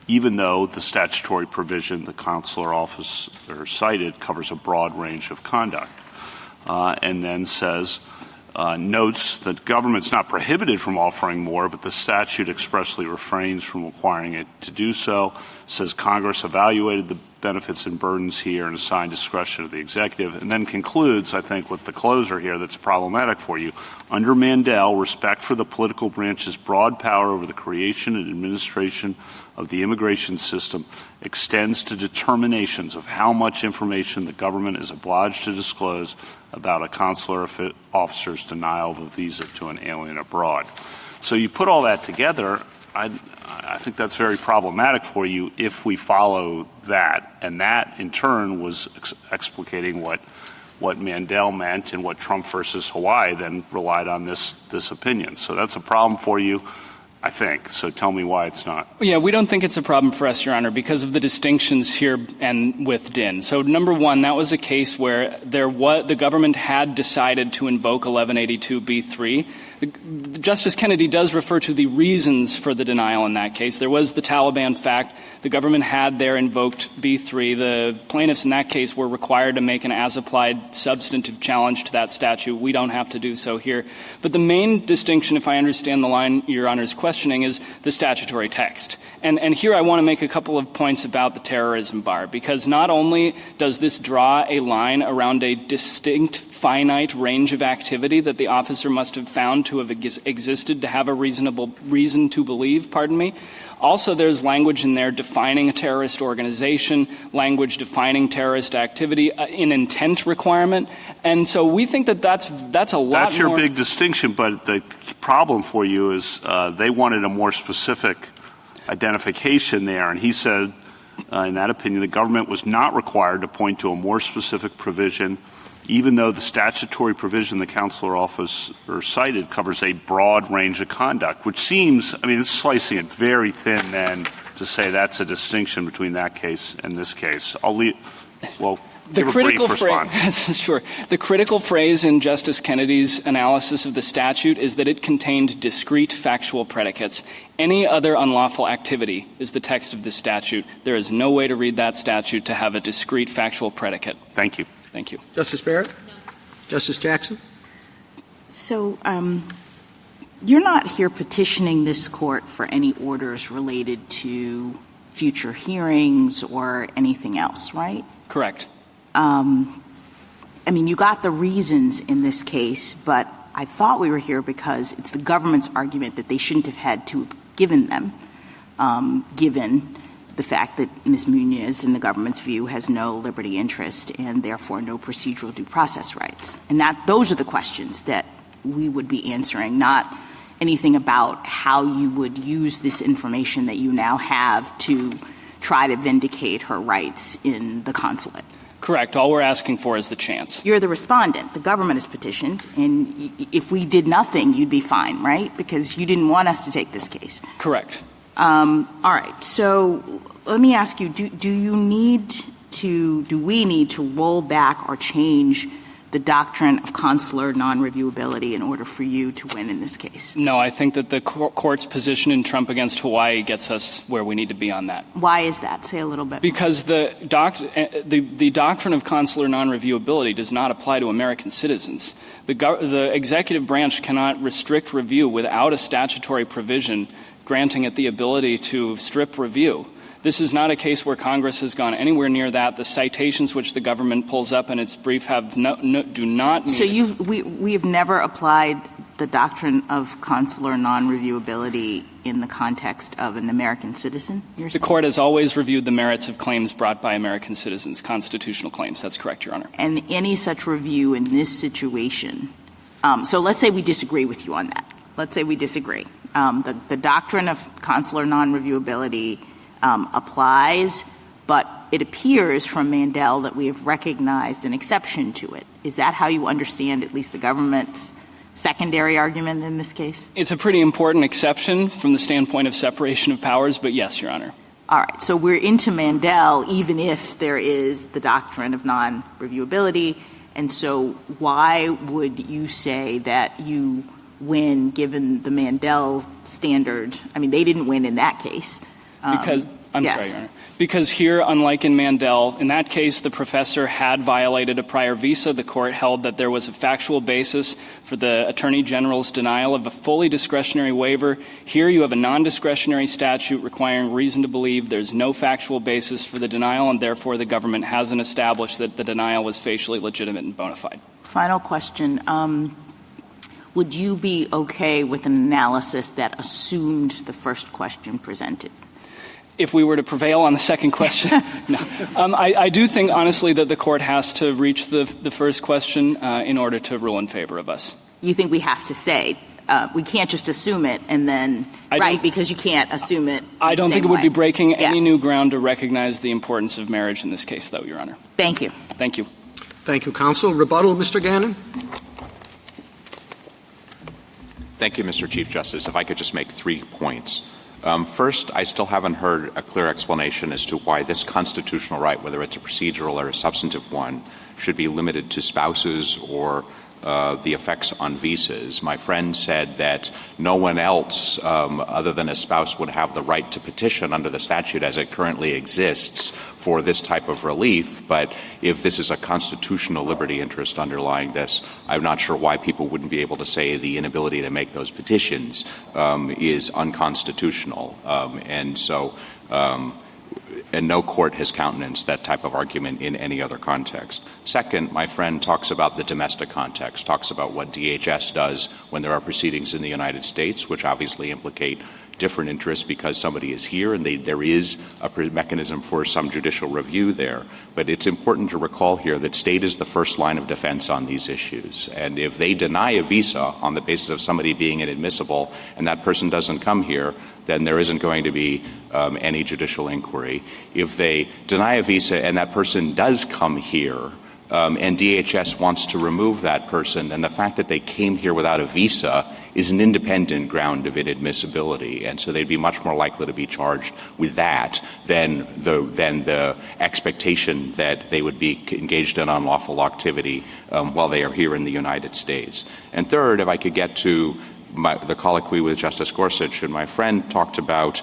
even though the statutory provision the consular officer cited covers a broad range of conduct. and then says, notes that government's not prohibited from offering more, but the statute expressly refrains from requiring it to do so, says Congress evaluated the benefits and burdens here and assigned discretion to the executive, and then concludes, I think, with the closer here that's problematic for you. Under Mandel, respect for the political branch's broad power over the creation and administration of the immigration system extends to determinations of how much information the government is obliged to disclose about a consular officer's denial of a visa to an alien abroad. So you put all that together, I think that's very problematic for you if we follow that. And that, in turn, was explicating what Mandel meant and what Trump versus Hawaii then relied on this opinion. So that's a problem for you, I think. So tell me why it's not. Yeah, we don't think it's a problem for us, Your Honor, because of the distinctions here and with Din. So number one, that was a case where the government had decided to invoke 1182b3. Justice Kennedy does refer to the reasons for the denial in that case. There was the Taliban fact. The government had there invoked B3. The plaintiffs in that case were required to make an as-applied substantive challenge to that statute. We don't have to do so here. But the main distinction, if I understand the line Your Honor's questioning, is the statutory text. And here I want to make a couple of points about the terrorism bar, because not only does this draw a line around a distinct, finite range of activity that the officer must have found to have existed to have a reasonable reason to believe, also there's language in there defining a terrorist organization, language defining terrorist activity, an intent requirement. And so we think that that's a lot more. That's your big distinction, but the problem for you is they wanted a more specific identification there. And he said, in that opinion, the government was not required to point to a more specific provision, even though the statutory provision the consular officer cited covers a broad range of conduct, which seems, it's slicing it very thin then to say that's a distinction between that case and this case. The critical phrase, sure. The critical phrase in Justice Kennedy's analysis of the statute is that it contained discrete factual predicates. Any other unlawful activity is the text of this statute. There is no way to read that statute to have a discrete factual predicate. Thank you. Thank you. Justice Barrett? No. Justice Jackson? So you're not here petitioning this court for any orders related to future hearings or anything else, right? Correct. You got the reasons in this case, but I thought we were here because it's the government's argument that they shouldn't have had to have given them, given the fact that Ms. Munoz, in the government's view, has no liberty interest and therefore no procedural due process rights. And those are the questions that we would be answering, not anything about how you would use this information that you now have to try to vindicate her rights in the consulate. Correct. All we're asking for is the chance. You're the respondent. The government is petitioned. And if we did nothing, you'd be fine, right? Because you didn't want us to take this case. Correct. All right. So let me ask you, do we need to roll back or change the doctrine of consular non-reviewability in order for you to win in this case? No, I think that the court's position in Trump against Hawaii gets us where we need to be on that. Why is that? Say a little bit. Because the doctrine of consular non-reviewability does not apply to American citizens. The executive branch cannot restrict review without a statutory provision granting it the ability to strip review. This is not a case where Congress has gone anywhere near that. The citations which the government pulls up in its brief do not mean. So we have never applied the doctrine of consular non-reviewability in the context of an American citizen? The court has always reviewed the merits of claims brought by American citizens, constitutional claims. That's correct, Your Honor. And any such review in this situation, so let's say we disagree with you on that. Let's say we disagree. The doctrine of consular non-reviewability applies, but it appears from Mandel that we have recognized an exception to it. Is that how you understand at least the government's secondary argument in this case? It's a pretty important exception from the standpoint of separation of powers, but yes, Your Honor. All right. So we're into Mandel even if there is the doctrine of non-reviewability. And so why would you say that you win given the Mandel standard? They didn't win in that case. I'm Yes. sorry, Your Honor. Because here, unlike in Mandel, in that case, the professor had violated a prior visa. The court held that there was a factual basis for the Attorney General's denial of a fully discretionary waiver. Here, you have a non-discretionary statute requiring reason to believe there's no factual basis for the denial, and therefore the government hasn't established that the denial was facially legitimate and bona fide. Final question. Would you be okay with an analysis that assumed the first question presented? If we were to prevail on the second question, no. I do think, honestly, that the court has to reach the first question in order to rule in favor of us. You think we have to say, we can't just assume it and then, because you can't assume it. I don't think it would be breaking any new ground to recognize the importance of marriage in this case, though, Your Honor. Thank you. Thank you. Thank you, counsel. Rebuttal, Mr. Gannon? Thank you, Mr. Chief Justice. If I could just make 3 points. First, I still haven't heard a clear explanation as to why this constitutional right, whether it's a procedural or a substantive one, should be limited to spouses or the effects on visas. My friend said that no one else other than a spouse would have the right to petition under the statute as it currently exists for this type of relief. But if this is a constitutional liberty interest underlying this, I'm not sure why people wouldn't be able to say the inability to make those petitions is unconstitutional. And no court has countenanced that type of argument in any other context. Second, my friend talks about the domestic context, talks about what DHS does when there are proceedings in the United States, which obviously implicate different interests because somebody is here and there is a mechanism for some judicial review there. But it's important to recall here that state is the first line of defense on these issues. And if they deny a visa on the basis of somebody being inadmissible and that person doesn't come here, then there isn't going to be any judicial inquiry. If they deny a visa and that person does come here, and DHS wants to remove that person, then the fact that they came here without a visa is an independent ground of inadmissibility. And so they'd be much more likely to be charged with that than the expectation that they would be engaged in unlawful activity while they are here in the United States. And third, if I could get to the colloquy with Justice Gorsuch, and my friend talked about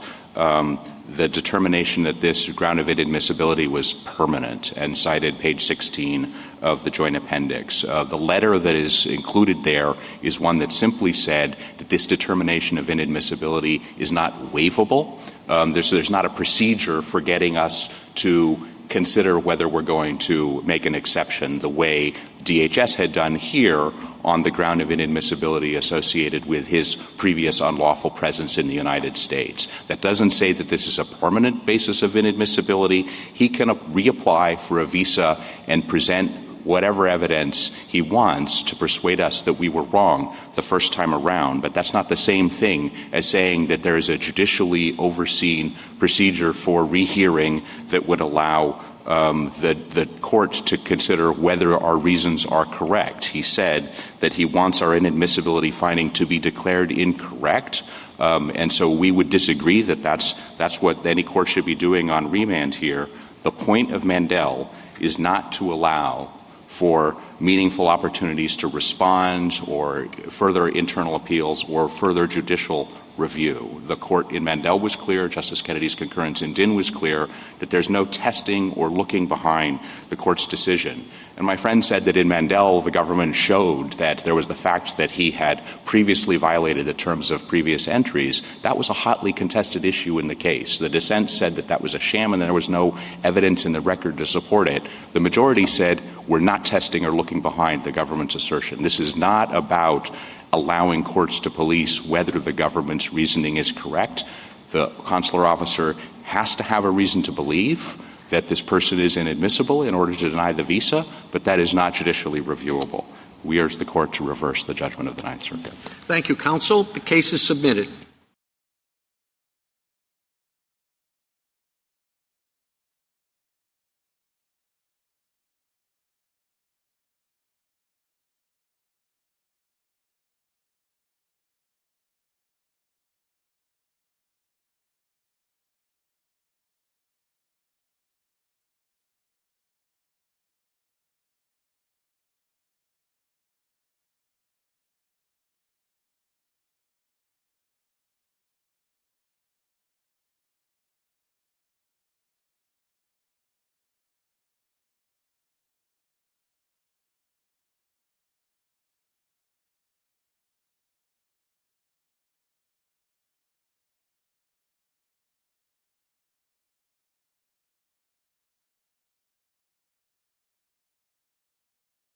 the determination that this ground of inadmissibility was permanent and cited page 16 of the joint appendix. The letter that is included there is one that simply said that this determination of inadmissibility is not waivable. There's not a procedure for getting us to consider whether we're going to make an exception the way DHS had done here on the ground of inadmissibility associated with his previous unlawful presence in the United States. That doesn't say that this is a permanent basis of inadmissibility. He can reapply for a visa and present whatever evidence he wants to persuade us that we were wrong the first time around. But that's not the same thing as saying that there is a judicially overseen procedure for rehearing that would allow the court to consider whether our reasons are correct. He said that he wants our inadmissibility finding to be declared incorrect. And so we would disagree that that's what any court should be doing on remand here. The point of Mandel is not to allow for meaningful opportunities to respond or further internal appeals or further judicial review. The court in Mandel was clear, Justice Kennedy's concurrence in Dinh was clear, that there's no testing or looking behind the court's decision. And my friend said that in Mandel, the government showed that there was the fact that he had previously violated the terms of previous entries. That was a hotly contested issue in the case. The dissent said that that was a sham and there was no evidence in the record to support it. The majority said, we're not testing or looking behind the government's assertion. This is not about allowing courts to police whether the government's reasoning is correct. The consular officer has to have a reason to believe that this person is inadmissible in order to deny the visa, but that is not judicially reviewable. We urge the court to reverse the judgment of the Ninth Circuit. Thank you, counsel. The case is submitted.